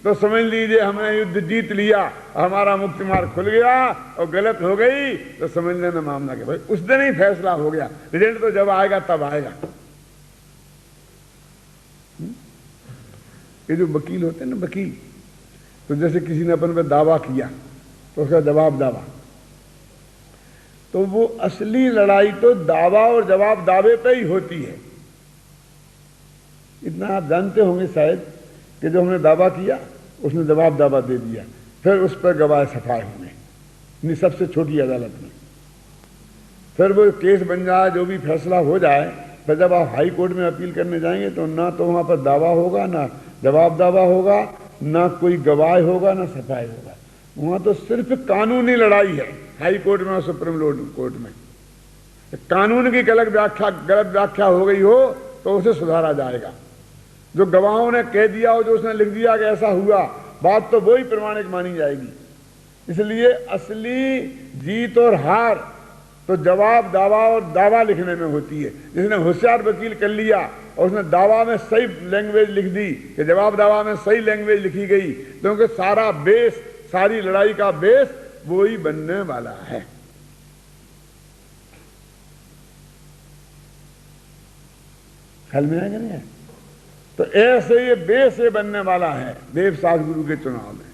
तो समझ लीजिए हमने युद्ध जीत लिया, हमारा मुक्ति मार्ग खुल गया। और गलत हो गई तो समझ लेना मामला के भाई उस दिन ही फैसला हो गया। रिजल्ट तो जब आएगा तब आएगा। ये जो वकील होते हैं ना, वकील, तो जैसे किसी ने अपन पे दावा किया तो उसका जवाब दावा, तो वो असली लड़ाई तो दावा और जवाब दावे पे ही होती है। इतना आप जानते होंगे शायद कि जो हमने दावा किया उसने जवाब दावा दे दिया, फिर उस पर गवाह सफाए होंगे सबसे छोटी अदालत में, फिर वो केस बन जाए, जो भी फैसला हो जाए, फिर जब आप हाई कोर्ट में अपील करने जाएंगे तो ना तो वहां पर दावा होगा, ना जवाब दावा होगा, ना कोई गवाह होगा, ना सफाई होगा। वहां तो सिर्फ कानूनी लड़ाई है हाई कोर्ट में और सुप्रीम कोर्ट में। कानून की गलत व्याख्या हो गई हो तो उसे सुधारा जाएगा। जो गवाहों ने कह दिया हो, जो उसने लिख दिया कि ऐसा हुआ, बात तो वही प्रमाणिक मानी जाएगी। इसलिए असली जीत और हार तो जवाब दावा और दावा लिखने में होती है। जिसने होशियार वकील कर लिया और उसने दावा में सही लैंग्वेज लिख दी कि जवाब दावा में सही लैंग्वेज लिखी गई, क्योंकि सारा बेस, सारी लड़ाई का बेस वो ही बनने वाला है। ख्याल में आएगा नहीं है? तो ऐसे ये बेस ये बनने वाला है देव शास्त्र गुरु के चुनाव में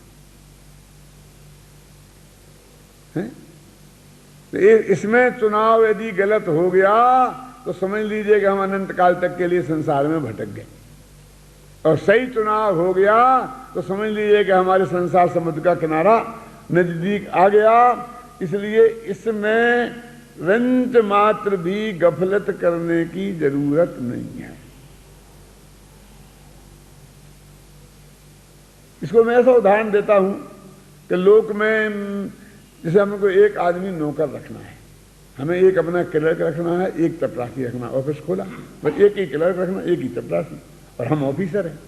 है? तो इसमें चुनाव यदि गलत हो गया तो समझ लीजिए कि हम अनंत काल तक के लिए संसार में भटक गए, और सही चुनाव हो गया तो समझ लीजिए कि हमारे संसार समुद्र का किनारा नजदीक आ गया। इसलिए इसमें रंच मात्र भी गफलत करने की जरूरत नहीं है। इसको मैं ऐसा उदाहरण देता हूं कि लोक में जैसे हमको एक आदमी नौकर रखना है, हमें एक अपना क्लर्क रखना है, एक चपरासी रखना, ऑफिस खोला, बस एक ही क्लर्क रखना, एक ही चपरासी, और हम ऑफिसर हैं।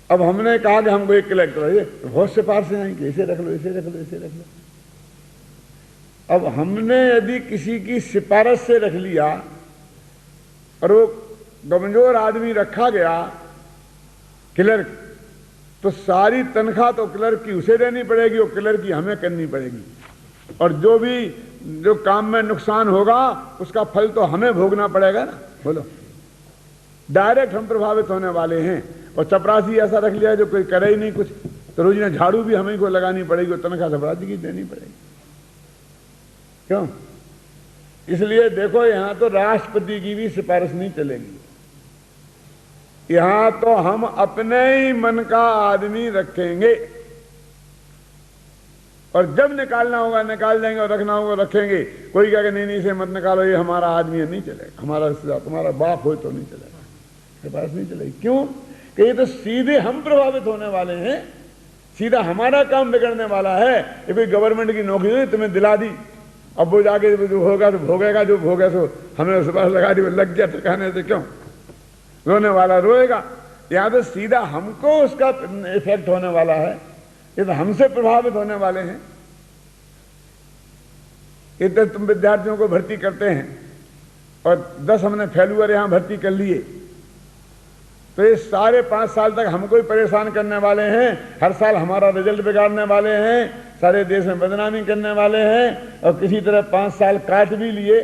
अब हमने कहा कि हमको एक क्लर्क चाहिए, तो बहुत सिफारिशें आएंगी, ऐसे रख लो, ऐसे रख लो, ऐसे रख लो। अब हमने यदि किसी की सिफारिश से रख लिया और वो कमजोर आदमी रखा गया क्लर्क, तो सारी तनख्वाह तो क्लर्क की उसे देनी पड़ेगी और क्लर्क की हमें करनी पड़ेगी, और जो काम में नुकसान होगा उसका फल तो हमें भोगना पड़ेगा ना। बोलो, डायरेक्ट हम प्रभावित होने वाले हैं। और चपरासी ऐसा रख लिया जो कोई करे ही नहीं कुछ, तो रोजाना झाड़ू भी हमें को लगानी पड़ेगी और तनख्वाह चपरासी की देनी पड़ेगी। क्यों? इसलिए देखो, यहां तो राष्ट्रपति की भी सिफारिश नहीं चलेगी, यहां तो हम अपने ही मन का आदमी रखेंगे, और जब निकालना होगा निकाल देंगे और रखना होगा रखेंगे। कोई कहेगा नहीं नहीं इसे मत निकालो, ये हमारा आदमी है, नहीं चलेगा। हमारा तुम्हारा बाप हो तो नहीं चलेगा, सिफारिश नहीं चलेगी। क्यों? कि ये तो सीधे हम प्रभावित होने वाले हैं, सीधा हमारा काम बिगड़ने वाला है। ये कोई गवर्नमेंट की नौकरी नहीं तुम्हें दिला दी, अब वो जाके जो होगा तो भोगेगा, जो भोगे तो हमें सिफारिश लगा दी, लग गया ठिकाने से, क्यों? रोने वाला रोएगा। यहां तो सीधा हमको उसका इफेक्ट होने वाला है, ये तो हमसे प्रभावित होने वाले हैं। ये तो तुम विद्यार्थियों को भर्ती करते हैं और 10 हमने फेलुअर यहां भर्ती कर लिए, तो ये सारे 5 साल तक हमको ही परेशान करने वाले हैं, हर साल हमारा रिजल्ट बिगाड़ने वाले हैं, सारे देश में बदनामी करने वाले हैं। और किसी तरह 5 साल काट भी लिए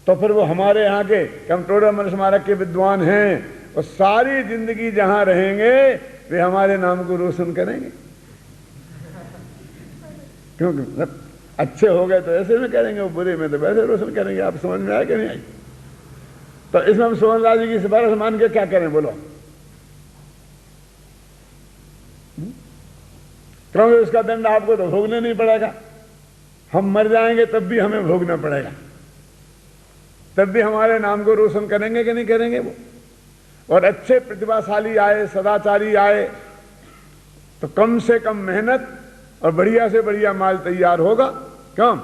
तो फिर वो हमारे यहाँ के कंप्यूटर मनुष्य स्मारक के विद्वान हैं और सारी जिंदगी जहां रहेंगे वे हमारे नाम को रोशन करेंगे। क्योंकि अच्छे हो गए तो ऐसे में करेंगे, वो बुरे में तो वैसे रोशन करेंगे। आप समझ में आया कि नहीं आई? तो इसमें हम सोहनलाल जी की सिफारिश मान के क्या करें बोलो? क्योंकि उसका दंड आपको तो भोगना नहीं पड़ेगा, हम मर जाएंगे तब भी हमें भोगना पड़ेगा, तब भी हमारे नाम को रोशन करेंगे कि नहीं करेंगे वो? और अच्छे प्रतिभाशाली आए, सदाचारी आए तो कम से कम मेहनत और बढ़िया से बढ़िया माल तैयार होगा, क्यों?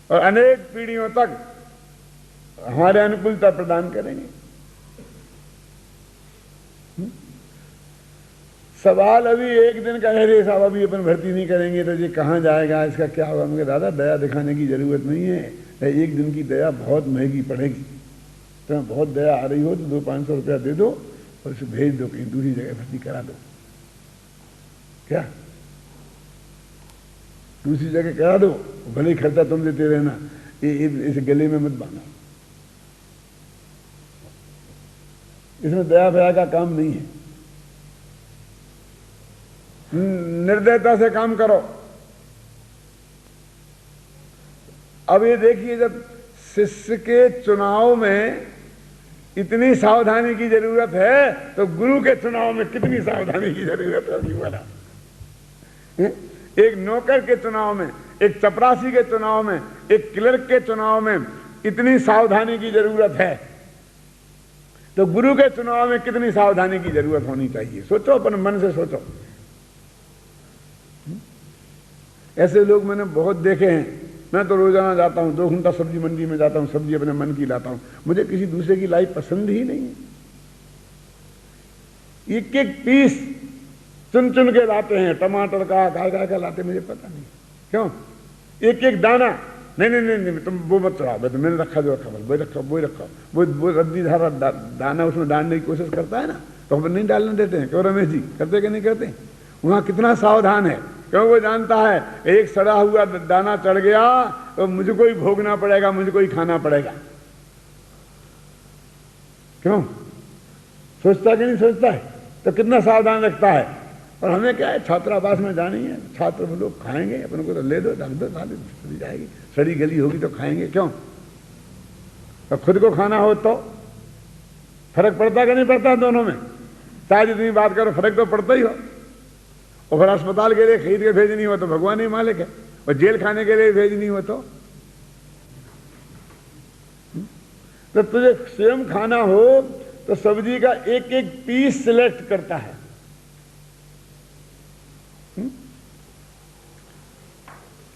और अनेक पीढ़ियों तक हमारे अनुकूलता प्रदान करेंगे। सवाल अभी एक दिन का है, साहब अभी अपन भर्ती नहीं करेंगे तो जी कहाँ जाएगा, इसका क्या होगा? मुझे दादा दया दिखाने की जरूरत नहीं है, एक दिन की दया बहुत महंगी पड़ेगी। तो बहुत दया आ रही हो तो 200-500 रुपया दे दो और उसे भेज दो, कहीं दूसरी जगह भर्ती करा दो। क्या दूसरी जगह करा दो, भले ही खर्चा तुम देते रहना, इसे गले में मत बांधो। इसमें दया भया का काम नहीं है, निर्दयता से काम करो। अब ये देखिए, जब शिष्य के चुनाव में इतनी सावधानी की जरूरत है तो गुरु के चुनाव में कितनी सावधानी की जरूरत होगी बोला? एक नौकर के चुनाव में, एक चपरासी के चुनाव में, एक क्लर्क के चुनाव में इतनी सावधानी की जरूरत है तो गुरु के चुनाव में कितनी सावधानी की जरूरत होनी चाहिए? सोचो, अपने मन से सोचो। ऐसे लोग मैंने बहुत देखे हैं। मैं तो रोजाना जाता हूं, 2 घंटा सब्जी मंडी में जाता हूं, सब्जी अपने मन की लाता हूं, मुझे किसी दूसरे की लाइफ पसंद ही नहीं है। एक एक पीस चुन चुन के लाते हैं, टमाटर का का लाते, मुझे पता नहीं क्यों। एक एक दाना, नहीं नहीं नहीं, नहीं तुम वो मत चढ़ाओ, तो मैंने रखा जो रखा, वही रखा वही रखा, वो रद्दी धारा दाना उसमें डालने की कोशिश करता है ना, तो हम नहीं डालने देते हैं। क्यों रमेश जी, करते कि नहीं करते? वहां कितना सावधान है, क्यों? वो जानता है एक सड़ा हुआ दाना चढ़ गया तो मुझको ही भोगना पड़ेगा, मुझको ही खाना पड़ेगा। क्यों? सोचता कि नहीं सोचता है? तो कितना सावधान रखता है। और हमें क्या है, छात्रावास में जानी है, छात्र लोग खाएंगे, अपन को तो ले दो, ढक दो, खा चली जाएगी, सड़ी गली होगी तो खाएंगे। क्यों? तो खुद को खाना हो तो फर्क पड़ता कि नहीं पड़ता? दोनों में चाहे जितनी बात करो, फर्क तो पड़ता ही हो। और फिर अस्पताल के लिए खरीद के भेजनी हो तो भगवान ही मालिक है, और जेल खाने के लिए भेजनी हो तो तुझे स्वयं खाना हो तो सब्जी का एक एक पीस सिलेक्ट करता है।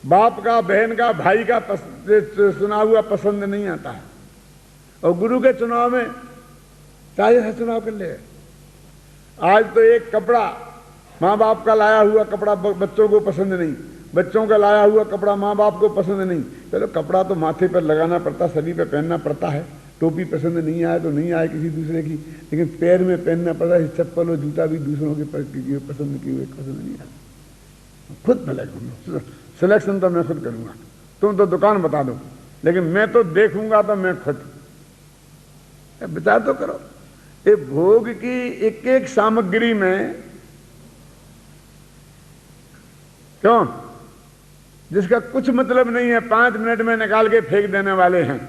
बाप का, बहन का, भाई का सुना हुआ पसंद नहीं आता है। और गुरु के चुनाव में चाहे चुनाव कर ले। आज तो एक कपड़ा, माँ बाप का लाया हुआ कपड़ा बच्चों को पसंद नहीं, बच्चों का लाया हुआ कपड़ा माँ बाप को पसंद नहीं। चलो कपड़ा तो माथे पर लगाना पड़ता, शरीर पे पहनना पड़ता है। टोपी पसंद नहीं आए तो नहीं आए किसी दूसरे की, लेकिन पैर में पहनना पड़ता है। चप्पल और जूता भी दूसरों के पसंद की हुए पसंद नहीं आए। खुद भले सिलेक्शन तो मैं खुद करूंगा, तुम तो दुकान बता दो, लेकिन मैं तो देखूंगा तो मैं खुद। विचार तो करो, ये भोग की एक एक सामग्री में, क्यों, जिसका कुछ मतलब नहीं है, 5 मिनट में निकाल के फेंक देने वाले हैं।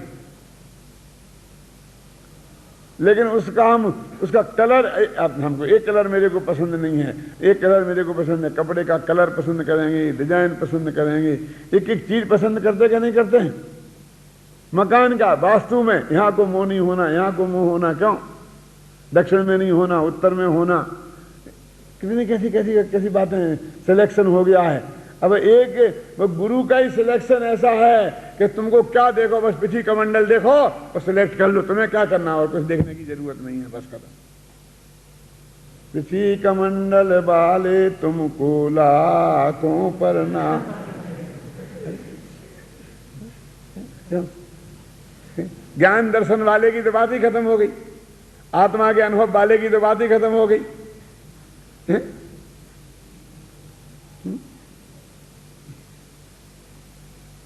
लेकिन उसका कलर, हमको एक कलर मेरे को पसंद नहीं है, एक कलर मेरे को पसंद है, कपड़े का कलर पसंद करेंगे, डिजाइन पसंद करेंगे, एक एक चीज पसंद करते क्या नहीं करते हैं? मकान का वास्तु में यहां को मुंह नहीं होना, यहां को मुंह होना, क्यों? दक्षिण में नहीं होना, उत्तर में होना, कितनी कैसी कैसी कैसी बातें सिलेक्शन हो गया है। अब एक वो गुरु का ही सिलेक्शन ऐसा है कि तुमको क्या देखो, बस पिछी कमंडल देखो और सिलेक्ट कर लो, तुम्हें क्या करना और कुछ देखने की जरूरत नहीं है, बस खत्म। पिछी कमंडल वाले तुमको लाखों पर ना, ज्ञान दर्शन वाले की तो बात ही खत्म हो गई, आत्मा के अनुभव वाले की तो बात ही खत्म हो गई।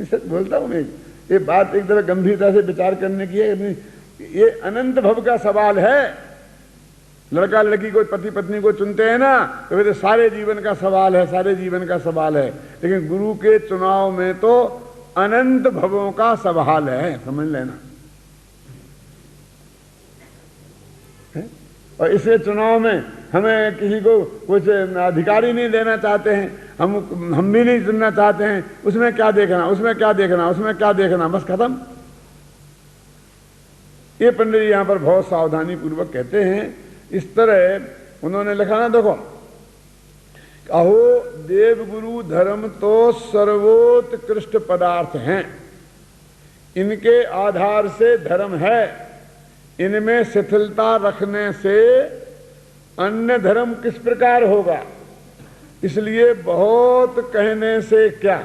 सच बोलता हूं मैं, ये बात एक तरह गंभीरता से विचार करने की है। ये अनंत भव का सवाल है। लड़का लड़की को, पति पत्नी को चुनते हैं ना, तो फिर सारे जीवन का सवाल है, सारे जीवन का सवाल है। लेकिन गुरु के चुनाव में तो अनंत भवों का सवाल है, समझ लेना। और इसे चुनाव में हमें किसी को कुछ अधिकारी नहीं देना चाहते हैं, हम भी नहीं चुनना चाहते हैं। उसमें क्या देखना, उसमें क्या देखना, उसमें क्या देखना, बस खत्म। ये पंडित जी यहां पर बहुत सावधानी पूर्वक कहते हैं। इस तरह उन्होंने लिखा ना, देखो, अहो देव गुरु धर्म तो सर्वोत्कृष्ट पदार्थ हैं, इनके आधार से धर्म है, इनमें शिथिलता रखने से अन्य धर्म किस प्रकार होगा। इसलिए बहुत कहने से क्या,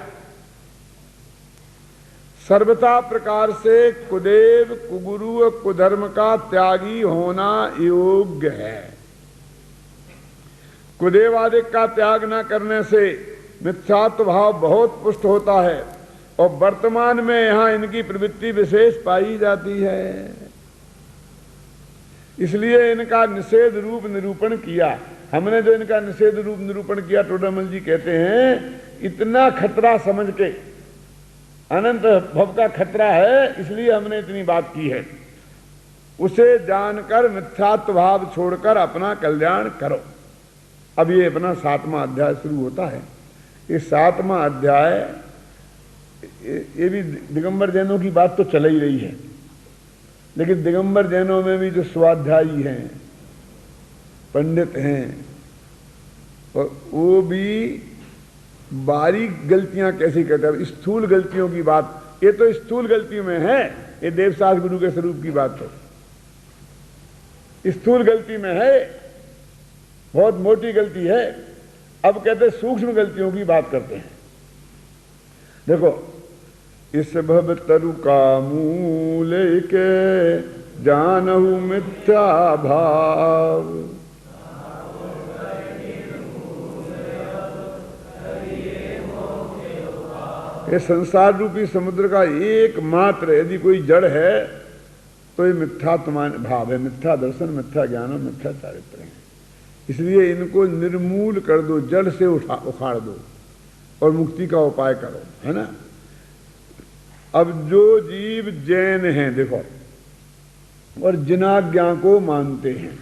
सर्वथा प्रकार से कुदेव कुगुरु और कुधर्म का त्यागी होना योग्य है। कुदेवादिक का त्याग न करने से मिथ्यात्व भाव बहुत पुष्ट होता है और वर्तमान में यहां इनकी प्रवृत्ति विशेष पाई जाती है। इसलिए इनका निषेध रूप निरूपण किया। हमने जो इनका निषेध रूप निरूपण किया, टोडामल जी कहते हैं, इतना खतरा समझ के, अनंत भव का खतरा है, इसलिए हमने इतनी बात की है। उसे जानकर मिथ्यात्व भाव छोड़कर अपना कल्याण करो। अब ये अपना 7वां अध्याय शुरू होता है। ये 7वां अध्याय, ये भी दिगंबर जैनों की बात तो चल ही रही है, लेकिन दिगंबर जैनों में भी जो स्वाध्यायी हैं, पंडित हैं, और वो भी बारीक गलतियां कैसी करते हैं। स्थूल गलतियों की बात, ये तो स्थूल गलतियों में है, ये देवसास गुरु के स्वरूप की बात तो स्थूल गलती में है, बहुत मोटी गलती है। अब कहते सूक्ष्म गलतियों की बात करते हैं। देखो, इस भव तरु का मूल के जानहु मिथ्या भाव, ये संसार रूपी समुद्र का एकमात्र यदि कोई जड़ है तो ये मिथ्या भाव है, मिथ्या दर्शन, मिथ्या ज्ञान, मिथ्या चारित्र है। इसलिए इनको निर्मूल कर दो, जड़ से उखाड़ दो और मुक्ति का उपाय करो, है ना। अब जो जीव जैन हैं, देखो, और जिनाज्ञा को मानते हैं,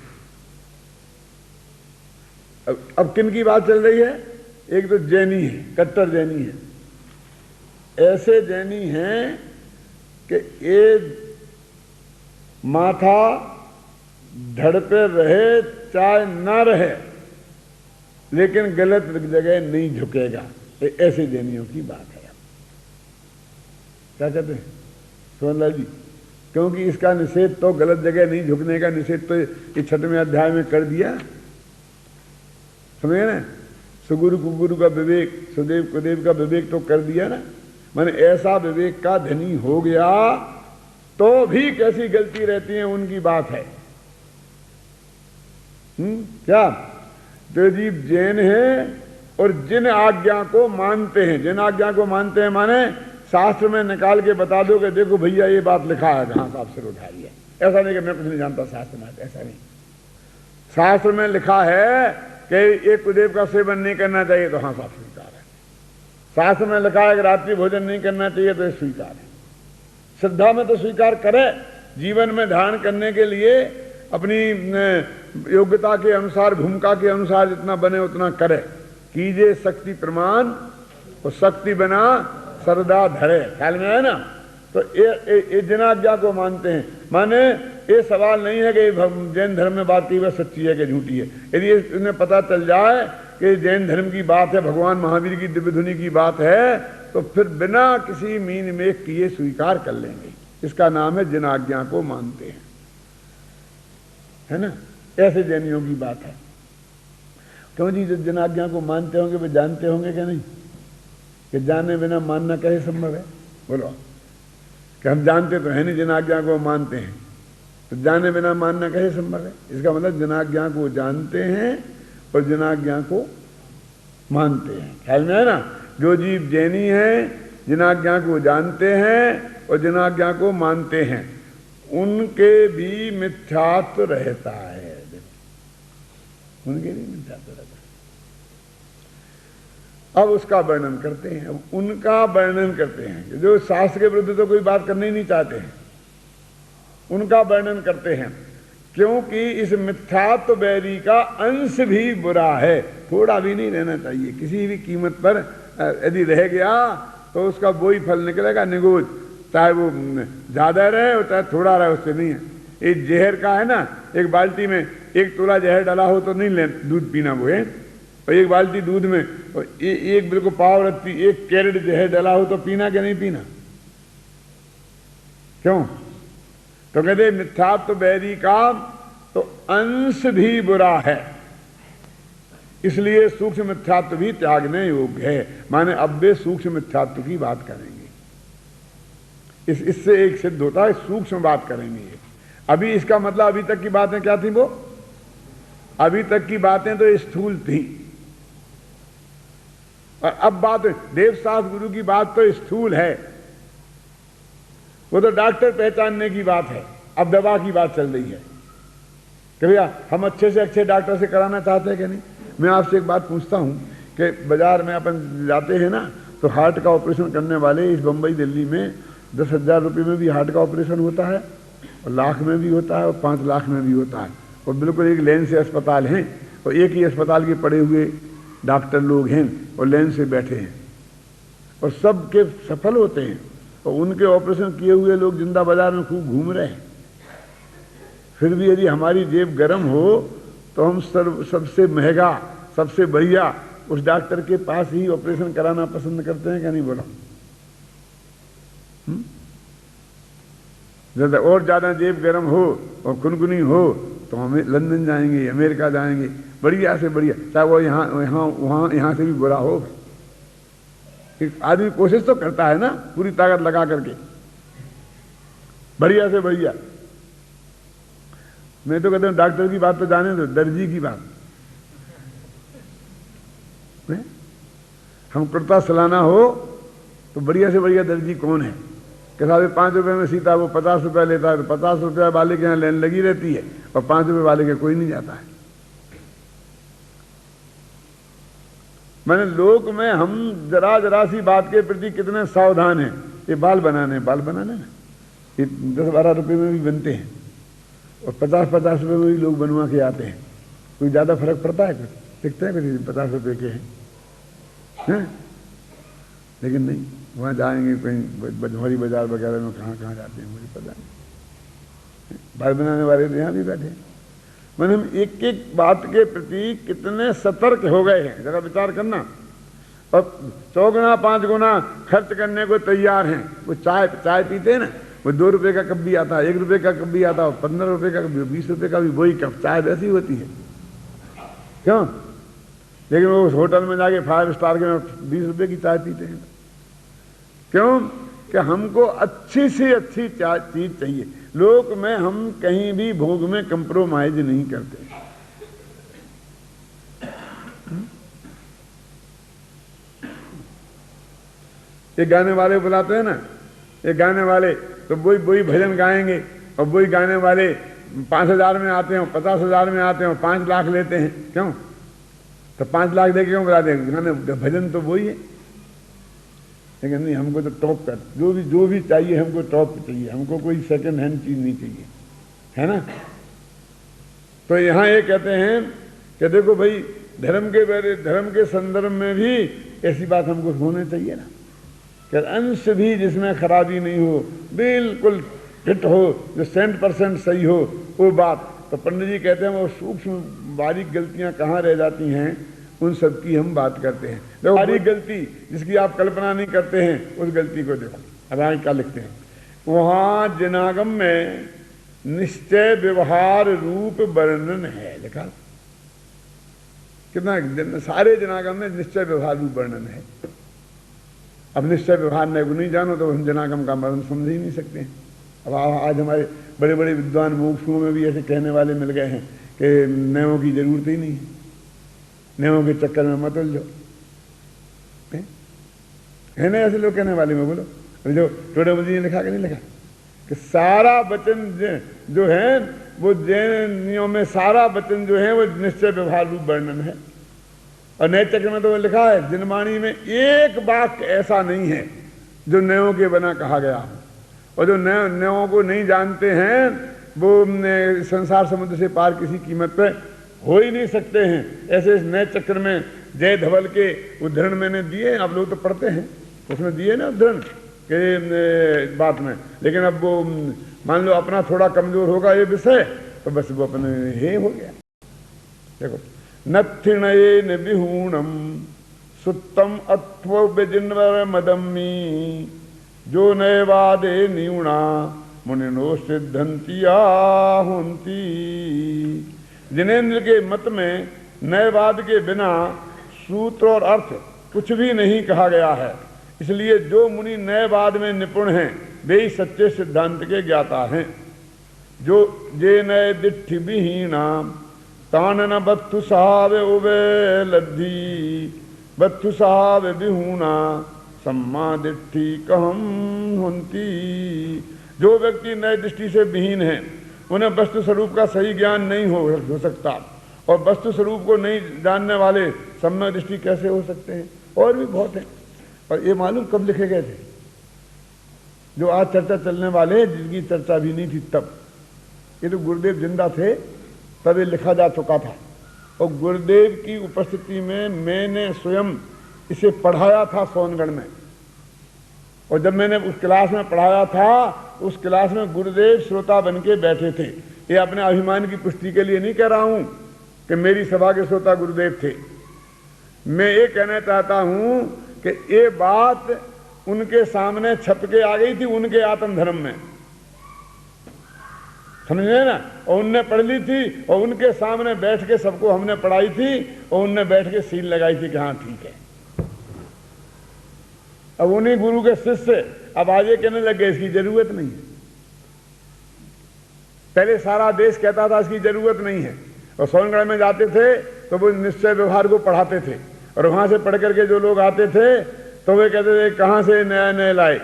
अब किन की बात चल रही है। एक तो जैनी है, कट्टर जैनी है। ऐसे जैनी हैं कि ये माथा धड़ पे रहे चाहे ना रहे, लेकिन गलत जगह नहीं झुकेगा। ऐसे जैनियों की बात है। क्या कहते हैं सोनलाल जी, क्योंकि इसका निषेध तो, गलत जगह नहीं झुकने का निषेध तो इस 6वें अध्याय में कर दिया, समझे ना। सुगुरु कुगुरु का विवेक, सुदेव कुदेव का विवेक तो कर दिया ना। मैंने ऐसा विवेक का धनी हो गया तो भी कैसी गलती रहती है, उनकी बात है। क्या तो जीव जैन है और जिन आज्ञा को मानते हैं, जिन आज्ञा को मानते हैं माने शास्त्र में निकाल के बता दो कि देखो भैया ये बात लिखा है, जहां साहब सिर उठाइए। ऐसा नहीं कि मैं कुछ नहीं जानता शास्त्र में, ऐसा नहीं। शास्त्र में लिखा है कि एक कुदेव का सेवन नहीं करना चाहिए, तो हाँ साहब स्वीकार है। शास्त्र में लिखा है कि रात्रि भोजन नहीं करना चाहिए, तो ये स्वीकार है। श्रद्धा में तो स्वीकार करे, जीवन में धारण करने के लिए अपनी योग्यता के अनुसार, भूमिका के अनुसार जितना बने उतना करे। कीजिए शक्ति प्रमाण और शक्ति बना सरदा धरे, ख्याल में है ना। तो ये जिनाज्ञा को मानते हैं। माने ये सवाल नहीं है कि जैन धर्म में बात की वह सच्ची है कि झूठी है। यदि इन्हें पता चल जाए कि जैन धर्म की बात है, भगवान महावीर की दिव्य धुनी की बात है, तो फिर बिना किसी मीन में किए स्वीकार कर लेंगे। इसका नाम है जिन आज्ञा को मानते हैं, है ना। ऐसे जैनियों की बात है। क्यों जी, जो जिन आज्ञा को मानते होंगे वे जानते होंगे क्या नहीं कि जाने बिना मानना कैसे संभव है? बोलो कि हम जानते तो है नहीं जिन आज्ञा को मानते हैं, तो जाने बिना मानना कैसे संभव है? इसका मतलब जिन आज्ञा को जानते हैं और जिन आज्ञा को मानते हैं। ख्याल में है ना। जो जीव जैनी है, जिन आज्ञा को जानते हैं और जिन आज्ञा को मानते हैं, उनके भी मिथ्यात्व रहता है। उनके भी मिथ्यात्व रहता है। अब उसका वर्णन करते हैं। अब उनका वर्णन करते हैं जो शास्त्र के विरुद्ध तो कोई बात करना ही नहीं चाहते हैं, उनका वर्णन करते हैं। क्योंकि इस मिथ्यात्व बैरी का अंश भी बुरा है, थोड़ा भी नहीं रहना चाहिए। किसी भी कीमत पर यदि रह गया तो उसका वही फल निकलेगा निगोज, चाहे वो ज्यादा रहे और चाहे थोड़ा रहे, उससे नहीं है। एक जहर का है ना, एक बाल्टी में 1 तोला जहर डाला हो तो नहीं ले दूध पीना वो है, और 1 बाल्टी दूध में एक बिल्कुल पाव रत्ती 1 कैरेट जहर डाला हो तो पीना क्या नहीं पीना? क्यों? तो कहते मिथ्यात्व बैरी का तो अंश भी बुरा है, इसलिए सूक्ष्म मिथ्यात्व भी त्यागने योग्य है। माने अब वे सूक्ष्म मिथ्यात्व की बात करेंगे। इससे एक सिद्ध होता है सूक्ष्म बात करेंगे। अभी इसका मतलब अभी तक की बातें क्या थी? वो अभी तक की बातें तो स्थूल थी, और अब बात देवशास्त्र गुरु की बात तो स्थूल है। वो तो डॉक्टर पहचानने की बात है। अब दवा की बात चल रही है कि भैया हम अच्छे से अच्छे डॉक्टर से कराना चाहते हैं कि नहीं। मैं आपसे एक बात पूछता हूं कि बाजार में अपन जाते हैं ना, तो हार्ट का ऑपरेशन करने वाले इस बंबई दिल्ली में 10,000 रुपये में भी हार्ट का ऑपरेशन होता है, और लाख में भी होता है, और 5 लाख में भी होता है। और बिल्कुल एक लाइन से अस्पताल हैं, और एक ही अस्पताल के पड़े हुए डॉक्टर लोग हैं और लाइन से बैठे हैं, और सब के सफल होते हैं। और उनके ऑपरेशन किए हुए लोग जिंदा बाजार में खूब घूम रहे हैं। फिर भी यदि हमारी जेब गर्म हो तो हम सबसे महंगा, सबसे बढ़िया उस डॉक्टर के पास ही ऑपरेशन कराना पसंद करते हैं क्या नहीं? बोला और ज्यादा जेब गर्म हो और कुनकुनी हो तो हमें लंदन जाएंगे, अमेरिका जाएंगे, बढ़िया से बढ़िया, चाहे वो यहाँ से भी बुरा हो। एक आदमी कोशिश तो करता है ना पूरी ताकत लगा करके, बढ़िया से बढ़िया। मैं तो कहता हूं डॉक्टर की बात तो जाने दो, दर्जी की बात है? हम कुर्ता सलाना हो तो बढ़िया से बढ़िया दर्जी कौन है? कि साहब 5 रुपए में सीता, वो 50 रुपया लेता है, तो 50 रुपया वाले के यहाँ लाइन लगी रहती है, और 5 रुपये वाले के कोई नहीं जाता है। मैंने लोक में हम जरा सी बात के प्रति कितने सावधान हैं। ये बाल बनाने ना, ये 10-12 रुपये में भी बनते हैं, और 50-50 रुपये में भी लोग बनवा के आते हैं। कोई ज्यादा फर्क पड़ता है? कुछ दिखते हैं कुछ 50 रुपये के हैं, लेकिन नहीं, वहाँ जाएंगे कहीं बजमोरी बाजार वगैरह में, कहाँ जाते हैं मुझे पता नहीं। बाल बनाने वाले तो यहाँ भी बैठे हैं। मैंने हम एक एक बात के प्रति कितने सतर्क हो गए हैं, जरा विचार करना। और 100 गुना 5 गुना खर्च करने को तैयार हैं। वो चाय पीते हैं ना, वो 2 रुपये का कप भी आता है, 1 रुपये का कप भी आता है, 15 रुपये का, 20 रुपये का भी वही कप चाय वैसी होती है। क्यों? लेकिन वो उस होटल में जाके 5 स्टार के 20 रुपये की चाय पीते हैं। क्यों? कि हमको अच्छी से अच्छी चीज चाहिए। लोक में हम कहीं भी भोग में कंप्रोमाइज नहीं करते। ये गाने वाले बुलाते हैं ना, ये गाने वाले तो वही भजन गाएंगे, और वही गाने वाले 5,000 में आते हैं, 50,000 में आते हैं, 5 लाख लेते हैं। क्यों? तो 5 लाख दे के क्यों बुलाते हैं? गाने भजन तो वही है, लेकिन नहीं, हमको तो टॉप कर, जो भी चाहिए हमको टॉप चाहिए, हमको कोई सेकंड हैंड चीज नहीं चाहिए, है ना। तो यहाँ ये कहते हैं कि देखो भाई, धर्म के संदर्भ में भी ऐसी बात हमको होनी चाहिए ना, कि अंश भी जिसमें खराबी नहीं हो, बिल्कुल फिट हो, जो 100% सही हो वो बात। तो पंडित जी कहते हैं वो सूक्ष्म बारीक गलतियां कहाँ रह जाती हैं? उन सब की हम बात करते हैं। देखो सारी गलती जिसकी आप कल्पना नहीं करते हैं उस गलती को देखो। अब आगे क्या लिखते हैं, वहां जनागम में निश्चय व्यवहार रूप वर्णन है लिखा। कितना सारे जनागम में निश्चय व्यवहार रूप वर्णन है। अब निश्चय व्यवहार नय को नहीं जानो तो हम जनागम का मर्म समझ ही नहीं सकते हैं। अब आज हमारे बड़े बड़े विद्वान मुमुक्षुओं में भी ऐसे कहने वाले मिल गए हैं कि नयों की जरूरत ही नहीं है, नयों के चक्कर में मत उलझो। है ना ऐसे लोग कहने वाले में? बोलो जो टोडेमल जी ने लिखा कि नहीं लिखा कि सारा वचन जो है वो जैनियों में सारा वचन जो है वो निश्चय व्यवहार रूप वर्णन है। और नए चक्र में तो वो लिखा है जिनवाणी में एक वाक्य ऐसा नहीं है जो नयों के बना कहा गया हो। और जो नयों को नहीं जानते हैं वो संसार समुद्र से पार किसी कीमत पे हो ही नहीं सकते हैं। ऐसे इस नए चक्र में जय धवल के उद्धरण मैंने दिए, आप लोग तो पढ़ते हैं, उसमें दिए ना उद्धरण के बात में। लेकिन अब वो मान लो अपना थोड़ा कमजोर होगा ये विषय तो बस वो अपने हे हो गया। देखो नत्थिणयेन विहूणम सुत्तम अत्व विजिन्वर मदम्मी जो नयवादे न्यूणा मुनिनो सिद्धंतिया होंती। जिनेन्द्र के मत में नयवाद के बिना सूत्र और अर्थ कुछ भी नहीं कहा गया है, इसलिए जो मुनि नयवाद में निपुण हैं वे ही सच्चे सिद्धांत के ज्ञाता हैं। जो जे नय दिट्ठि विहीना तान न बत्थु साव उवे लद्धी बत्थु साव विहूना सम्मा दिट्ठि कहम हुंती। जो व्यक्ति नए दृष्टि से विहीन है उन्हें वस्तु स्वरूप का सही ज्ञान नहीं हो सकता, और वस्तु स्वरूप को नहीं जानने वाले सम्यक दृष्टि कैसे हो सकते हैं। और भी बहुत है। और ये मालूम कब लिखे गए थे? जो आज चर्चा चलने वाले जिनकी चर्चा भी नहीं थी तब। ये तो गुरुदेव जिंदा थे तब ये लिखा जा चुका था, और गुरुदेव की उपस्थिति में मैंने स्वयं इसे पढ़ाया था सोनगढ़ में। और जब मैंने उस क्लास में पढ़ाया था उस क्लास में गुरुदेव श्रोता बन के बैठे थे। ये अपने अभिमान की पुष्टि के लिए नहीं कह रहा हूं कि मेरी सभा के श्रोता गुरुदेव थे। मैं ये कहना चाहता हूं कि ये बात उनके सामने छप के आ गई थी उनके आत्म धर्म में, समझे ना। और उनने पढ़ ली थी और उनके सामने बैठ के सबको हमने पढ़ाई थी और उनने बैठ के सील लगाई थी कि हाँ ठीक है। अब उन्हीं गुरु के शिष्य अब आगे कहने लग गए इसकी जरूरत नहीं है। पहले सारा देश कहता था इसकी जरूरत नहीं है, और सोनगढ़ में जाते थे तो वो निश्चय व्यवहार को पढ़ाते थे, और वहां से पढ़ करके जो लोग आते थे तो वे कहते थे कहां से नया नया लाए।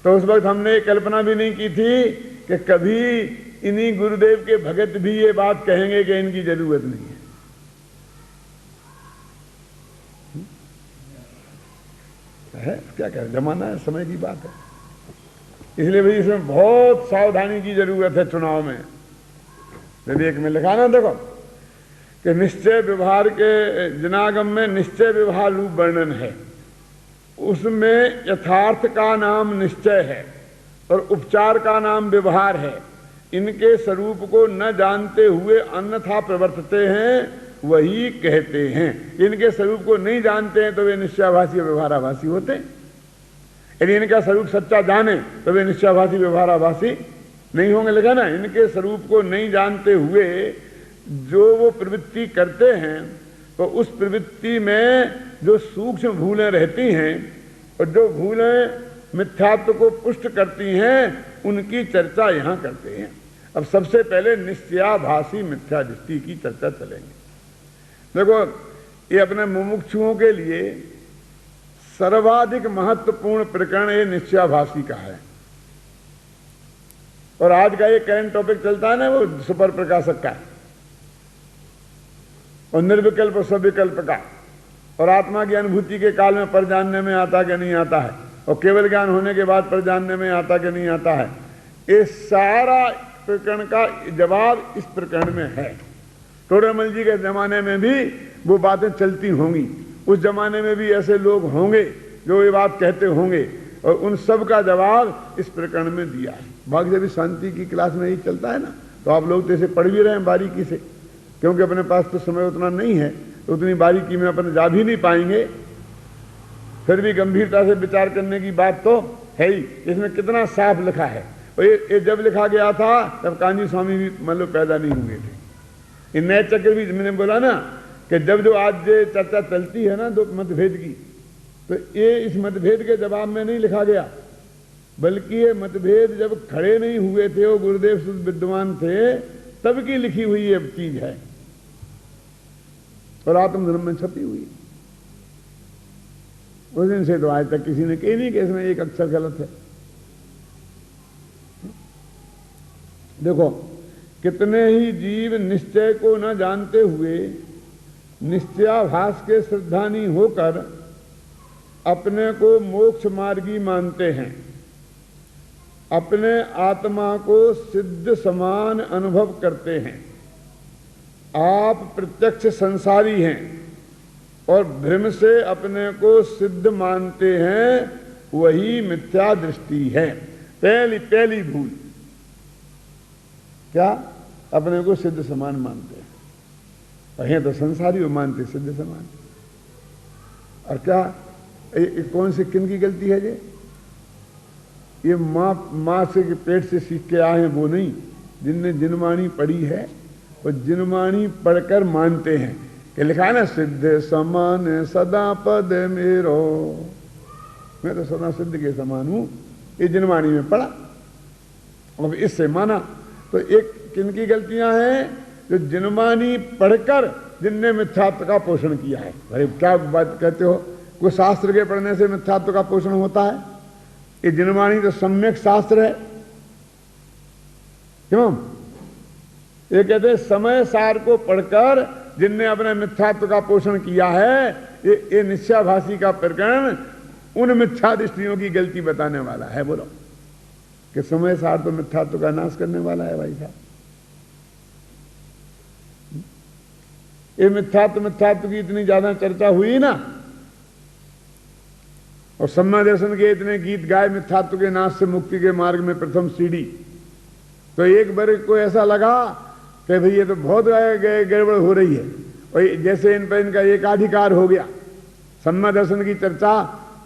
तो उस वक्त हमने कल्पना भी नहीं की थी कि कभी इन्हीं गुरुदेव के भगत भी ये बात कहेंगे कि इनकी जरूरत नहीं है। क्या कह रहे, जमाना है, समय की बात है। इसलिए भाई इसमें बहुत सावधानी की जरूरत है चुनाव में। विवेक में लिखा ना देखो कि निश्चय व्यवहार के जनागम में निश्चय व्यवहार रूप वर्णन है। उसमें यथार्थ का नाम निश्चय है और उपचार का नाम व्यवहार है। इनके स्वरूप को न जानते हुए अन्यथा प्रवर्तते हैं वही कहते हैं। इनके स्वरूप को नहीं जानते हैं तो वे निश्चयाभासी और व्यवहाराभासी होते हैं। यदि इनका स्वरूप सच्चा जाने तो वे निश्चयाभासी व्यवहाराभासी नहीं होंगे। लिखा ना, इनके स्वरूप को नहीं जानते हुए जो वो प्रवृत्ति करते हैं तो उस प्रवृत्ति में जो सूक्ष्म भूलें रहती हैं और जो भूलें मिथ्यात्व को पुष्ट करती हैं उनकी चर्चा यहाँ करते हैं। अब सबसे पहले निश्चयाभासी मिथ्या दृष्टि की चर्चा चलेंगे। देखो ये अपने मुमुक्षुओं के लिए सर्वाधिक महत्वपूर्ण प्रकरण ये निश्चयाभासी का है। और आज का ये करंट टॉपिक चलता है ना वो सुपर प्रकाशक का और निर्विकल्प और सविकल्प का, और आत्मा की अनुभूति के काल में पर जानने में आता कि नहीं आता है, और केवल ज्ञान होने के बाद पर जानने में आता कि नहीं आता है। ये सारा प्रकरण का जवाब इस प्रकरण में है। टोडेमल जी के जमाने में भी वो बातें चलती होंगी, उस जमाने में भी ऐसे लोग होंगे जो ये बात कहते होंगे, और उन सब का जवाब इस प्रकरण में दिया है। भाग्य भी शांति की क्लास में ही चलता है ना, तो आप लोग तो इसे पढ़ भी रहे हैं बारीकी से, क्योंकि अपने पास तो समय उतना नहीं है। तो उतनी बारीकी में अपन जा भी नहीं पाएंगे, फिर भी गंभीरता से विचार करने की बात तो है ही। इसमें कितना साफ लिखा है। और ये जब लिखा गया था तब कान्जी स्वामी भी मतलब पैदा नहीं हुए थे। इन नए चक्र भी मैंने बोला ना कि जब जो आज ये चर्चा चलती है ना दो मतभेद की, तो ये इस मतभेद के जवाब में नहीं लिखा गया, बल्कि ये मतभेद जब खड़े नहीं हुए थे, वो गुरुदेव शुद्ध विद्वान थे, तब की लिखी हुई ये चीज है और आत्मधर्म में छपी हुई। उस दिन से तो आज तक किसी ने कही नहीं कि इसमें एक अक्षर गलत है। देखो कितने ही जीव निश्चय को न जानते हुए निश्चयाभास के श्रद्धानी होकर अपने को मोक्ष मार्गी मानते हैं, अपने आत्मा को सिद्ध समान अनुभव करते हैं। आप प्रत्यक्ष संसारी हैं और भ्रम से अपने को सिद्ध मानते हैं, वही मिथ्या दृष्टि है। पहली भूल क्या? अपने को सिद्ध समान मानते हैं, और तो संसारी वो मानते सिद्ध समान। और क्या कौन से किन की गलती है ये माँ से पेट से सीख के आए हैं वो नहीं, जिनने जिनवाणी पढ़ी है वो जिनवाणी पढ़कर मानते हैं कि लिखा है ना सिद्ध समान सदा पद मेरो, मैं तो सदा सिद्ध के समान हूं, ये जिनवाणी में पढ़ा और इससे माना। तो एक किनकी गलतियां हैं? जो जिनवाणी पढ़कर जिनने मिथ्यात्व का पोषण किया है। अरे क्या बात कहते हो, कोई शास्त्र के पढ़ने से मिथ्यात्व का पोषण होता है? ये जिनवाणी तो सम्यक शास्त्र है। क्यों? ये कहते समय सार को पढ़कर जिनने अपने मिथ्यात्व का पोषण किया है, ये निश्चयाभासी का प्रकरण उन मिथ्या दृष्टियों की गलती बताने वाला है। बोलो कि समय सार तो मिथ्यात्व का नाश करने वाला है भाई साहब। ये मिथ्यात्व की इतनी ज्यादा चर्चा हुई ना, और सम्मा दर्शन के इतने गीत गाए मिथ्यात्व के नाश से मुक्ति के मार्ग में प्रथम सीढ़ी, तो एक वर्ग को ऐसा लगा कि भाई ये तो बहुत गड़बड़ हो रही है, और जैसे इन पर इनका एकाधिकार हो गया सम्मा दर्शन की चर्चा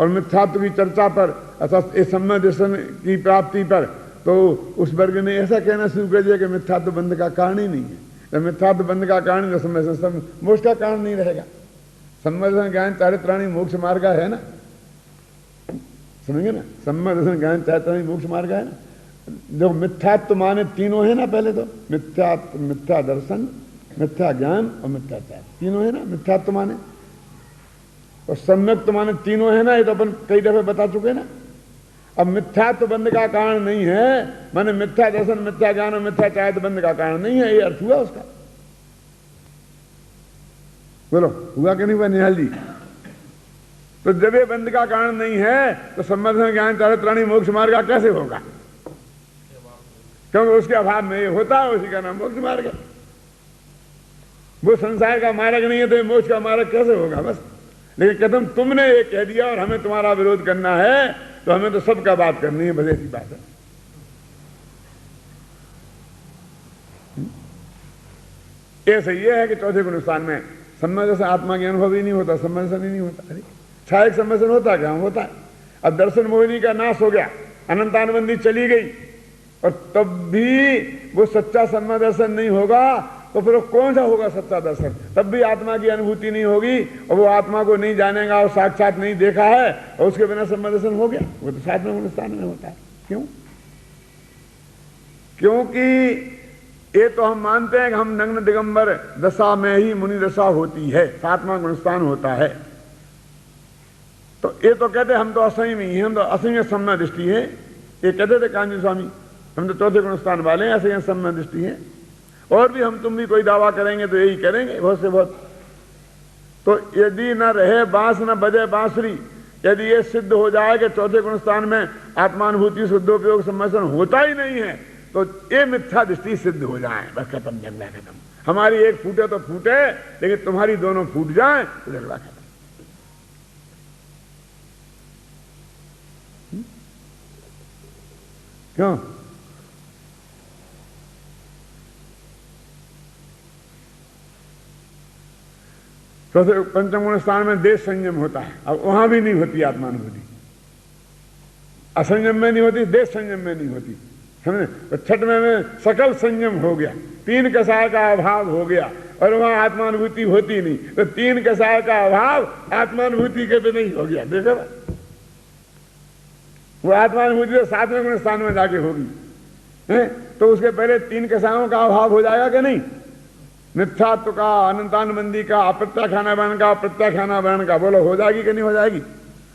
और मिथ्यात्व की चर्चा पर, अर्थात इस सम्मा दर्शन की प्राप्ति पर, तो उस वर्ग ने ऐसा कहना शुरू कर दिया कि मिथ्यात्व बंध का कारण ही नहीं है। तो मिथ्यात्व बंध का कारण तो सम्मा दर्शन मोक्ष का कारण नहीं रहेगा। सम्मा दर्शन ज्ञान चारित्राणी मोक्ष मार्ग है ना, समझेंगे ना? सम्मा दर्शन ज्ञान चारित्राणी मोक्ष मार्ग है ना। जो मिथ्यात्व माने तीनों है ना, पहले तो मिथ्या दर्शन, मिथ्या ज्ञान और मिथ्याचार, तीनों है ना मिथ्यात्व माने। और सम्यक माने तीनों है ना, ये तो अपन कई दफे बता चुके ना। अब मिथ्यात्व बंध का कारण नहीं है, माने मिथ्या दर्शन, मिथ्या ज्ञान और मिथ्याचार बंध का कारण नहीं है, ये अर्थ हुआ उसका। बोलो हुआ कि नहीं हुआ निहाल जी? तो जब ये बंध का कारण नहीं है तो सम्मा ज्ञान चारित्राणी मोक्ष मार्ग का कैसे होगा? क्योंकि उसके अभाव में ये होता है, उसी का नाम मोक्ष मार्ग है। वो संसार का मार्ग नहीं है तो ये मोक्ष का मार्ग कैसे होगा? बस। लेकिन कदम तुमने ये कह दिया और हमें तुम्हारा विरोध करना है, तो हमें तो सबका बात करनी है, बस ऐसी बात है। ऐसे ये है कि चौथे गुणस्थान में सम्मा से आत्मा के अनुभव ही नहीं होता, सम्मर्शन ही नहीं होता। अरे छायक सम्मर्शन होता क्या? होता है। अब दर्शन मोहिनी का नाश हो गया, अनंतानुबंधी चली गई, और तब भी वो सच्चा सम्मा दर्शन नहीं होगा, तो फिर कौन सा होगा सच्चा दर्शन? तब भी आत्मा की अनुभूति नहीं होगी, और वो आत्मा को नहीं जानेगा और साक्षात नहीं देखा है, और उसके बिना सम्मा दर्शन हो गया? वो तो सातवें गुणस्थान में होता है। क्यों? क्योंकि ये तो हम मानते हैं कि हम नग्न दिगंबर दशा में ही मुनि दशा होती है, सातवां गुणस्थान होता है। तो ये तो कहते हम तो असंयमी हैं, हम तो असंयम सम्मा दृष्टि है, ये कहते थे कांजी स्वामी, हम तो चौथे गुणस्थान वाले हैं, असंयम सम्मा दृष्टि है। और भी हम तुम भी कोई दावा करेंगे तो यही करेंगे बहुत से बहुत। तो यदि न रहे बांस न बजे बांसुरी, यदि ये सिद्ध हो जाए कि चौथे गुणस्थान में आत्मानुभूति शुद्धोपयोग सम्मर्शन होता ही नहीं है, तो ये मिथ्या दृष्टि सिद्ध हो जाए, बस खत्म, झगड़ा खत्म। हमारी एक फूटे तो फूटे, लेकिन तुम्हारी दोनों फूट जाए तो झगड़ा खत्म। क्यों? तो पंचम गुण स्थान में देश संयम होता है, अब वहां भी नहीं होती आत्मानुभूति। असंयम में नहीं होती, देश संयम में नहीं होती, समझे। तो छठवें में सकल संयम हो गया, तीन कसाय का अभाव हो गया, और वहां आत्मानुभूति होती नहीं। तो तीन कसाय का अभाव आत्मानुभूति के भी नहीं हो गया। देखो वो आत्मानुभूति तो सातवें गुण स्थान में जाके होगी है? तो उसके पहले तीन कसायों का अभाव हो जाएगा कि नहीं? मिथ्यात्व का, अनंतानुबंधी का, अप्रत्याख्यानावरण का, प्रत्याख्यानावरण का, बोलो हो जाएगी कि नहीं हो जाएगी?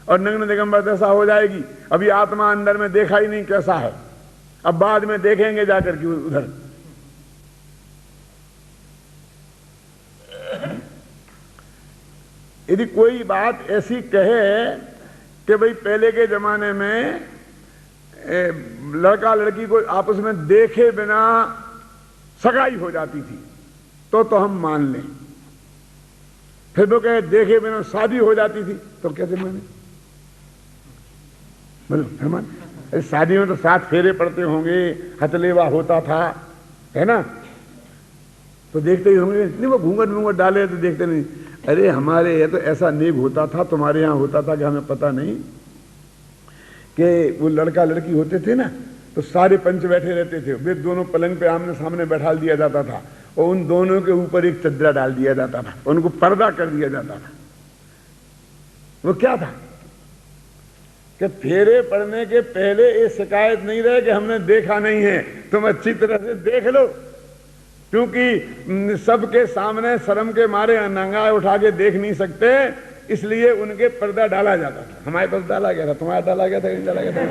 और नग्न दिगंबर दशा हो जाएगी। अभी आत्मा अंदर में देखा ही नहीं कैसा है, अब बाद में देखेंगे जाकर के उधर। यदि कोई बात ऐसी कहे कि भाई पहले के जमाने में लड़का लड़की को आपस में देखे बिना सगाई हो जाती थी, तो हम मान लें। फिर वो कहे देखे बिना शादी हो जाती थी, तो कैसे माने? बोलो मान। शादी में तो 7 फेरे पड़ते होंगे, हथलेवा होता था, है ना? तो देखते ही होंगे। नहीं वो घूंघट डाले तो देखते नहीं। अरे हमारे ये तो ऐसा नेग होता था, तुम्हारे यहाँ होता था कि हमें पता नहीं? कि वो लड़का लड़की होते थे ना, तो सारे पंच बैठे रहते थे, वे दोनों पलंग पे आमने सामने बैठा दिया जाता था, और उन दोनों के ऊपर एक चद्दरा डाल दिया जाता था, उनको पर्दा कर दिया जाता था। वो क्या था कि फेरे पड़ने के पहले ये शिकायत नहीं रहे कि हमने देखा नहीं है, तुम अच्छी तरह से देख लो, क्योंकि सबके सामने शर्म के मारे नंगा उठा के देख नहीं सकते, इसलिए उनके पर्दा डाला जाता था। हमारे पास डाला गया था, तुम्हारा डाला गया था, नहीं डाला गया था?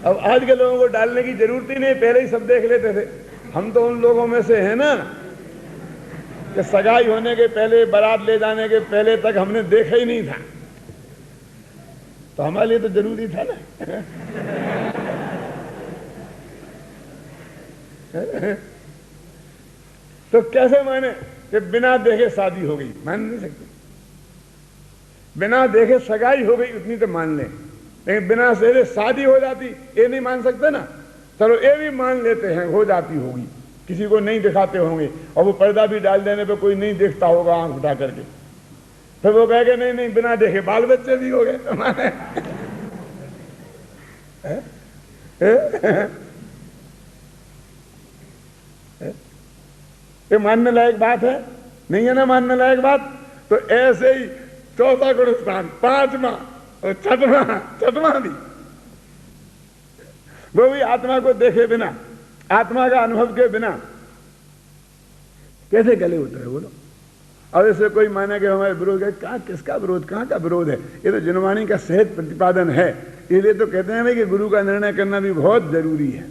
अब आज के लोगों को डालने की जरूरत ही नहीं, पहले ही सब देख लेते थे। हम तो उन लोगों में से है ना कि सगाई होने के पहले, बारात ले जाने के पहले तक हमने देखा ही नहीं था, तो हमारे लिए तो जरूरी था ना। तो कैसे माने कि बिना देखे शादी हो गई? मान नहीं सकते। बिना देखे सगाई हो गई उतनी तो मान ले, लेकिन बिना से शादी हो जाती ये नहीं मान सकते ना। चलो ये भी मान लेते हैं हो जाती होगी, किसी को नहीं दिखाते होंगे, और वो पर्दा भी डाल देने पे कोई नहीं देखता होगा आंख उठा करके, फिर वो कहेंगे नहीं नहीं बिना देखे बाल बच्चे भी हो गए हमारे। ये मानने लायक बात है? नहीं है ना मानने लायक बात? तो ऐसे ही चौथा गुण स्थान, पांचवा और छठवां भी, वो भी आत्मा को देखे बिना, आत्मा का अनुभव के बिना कैसे गले होता है बोलो? अब इससे कोई माने कि हमारे विरोध है, कहाँ किसका विरोध, कहाँ का विरोध है? ये तो जिनवाणी का सहज प्रतिपादन है, इसलिए तो कहते हैं भाई कि गुरु का निर्णय करना भी बहुत जरूरी है।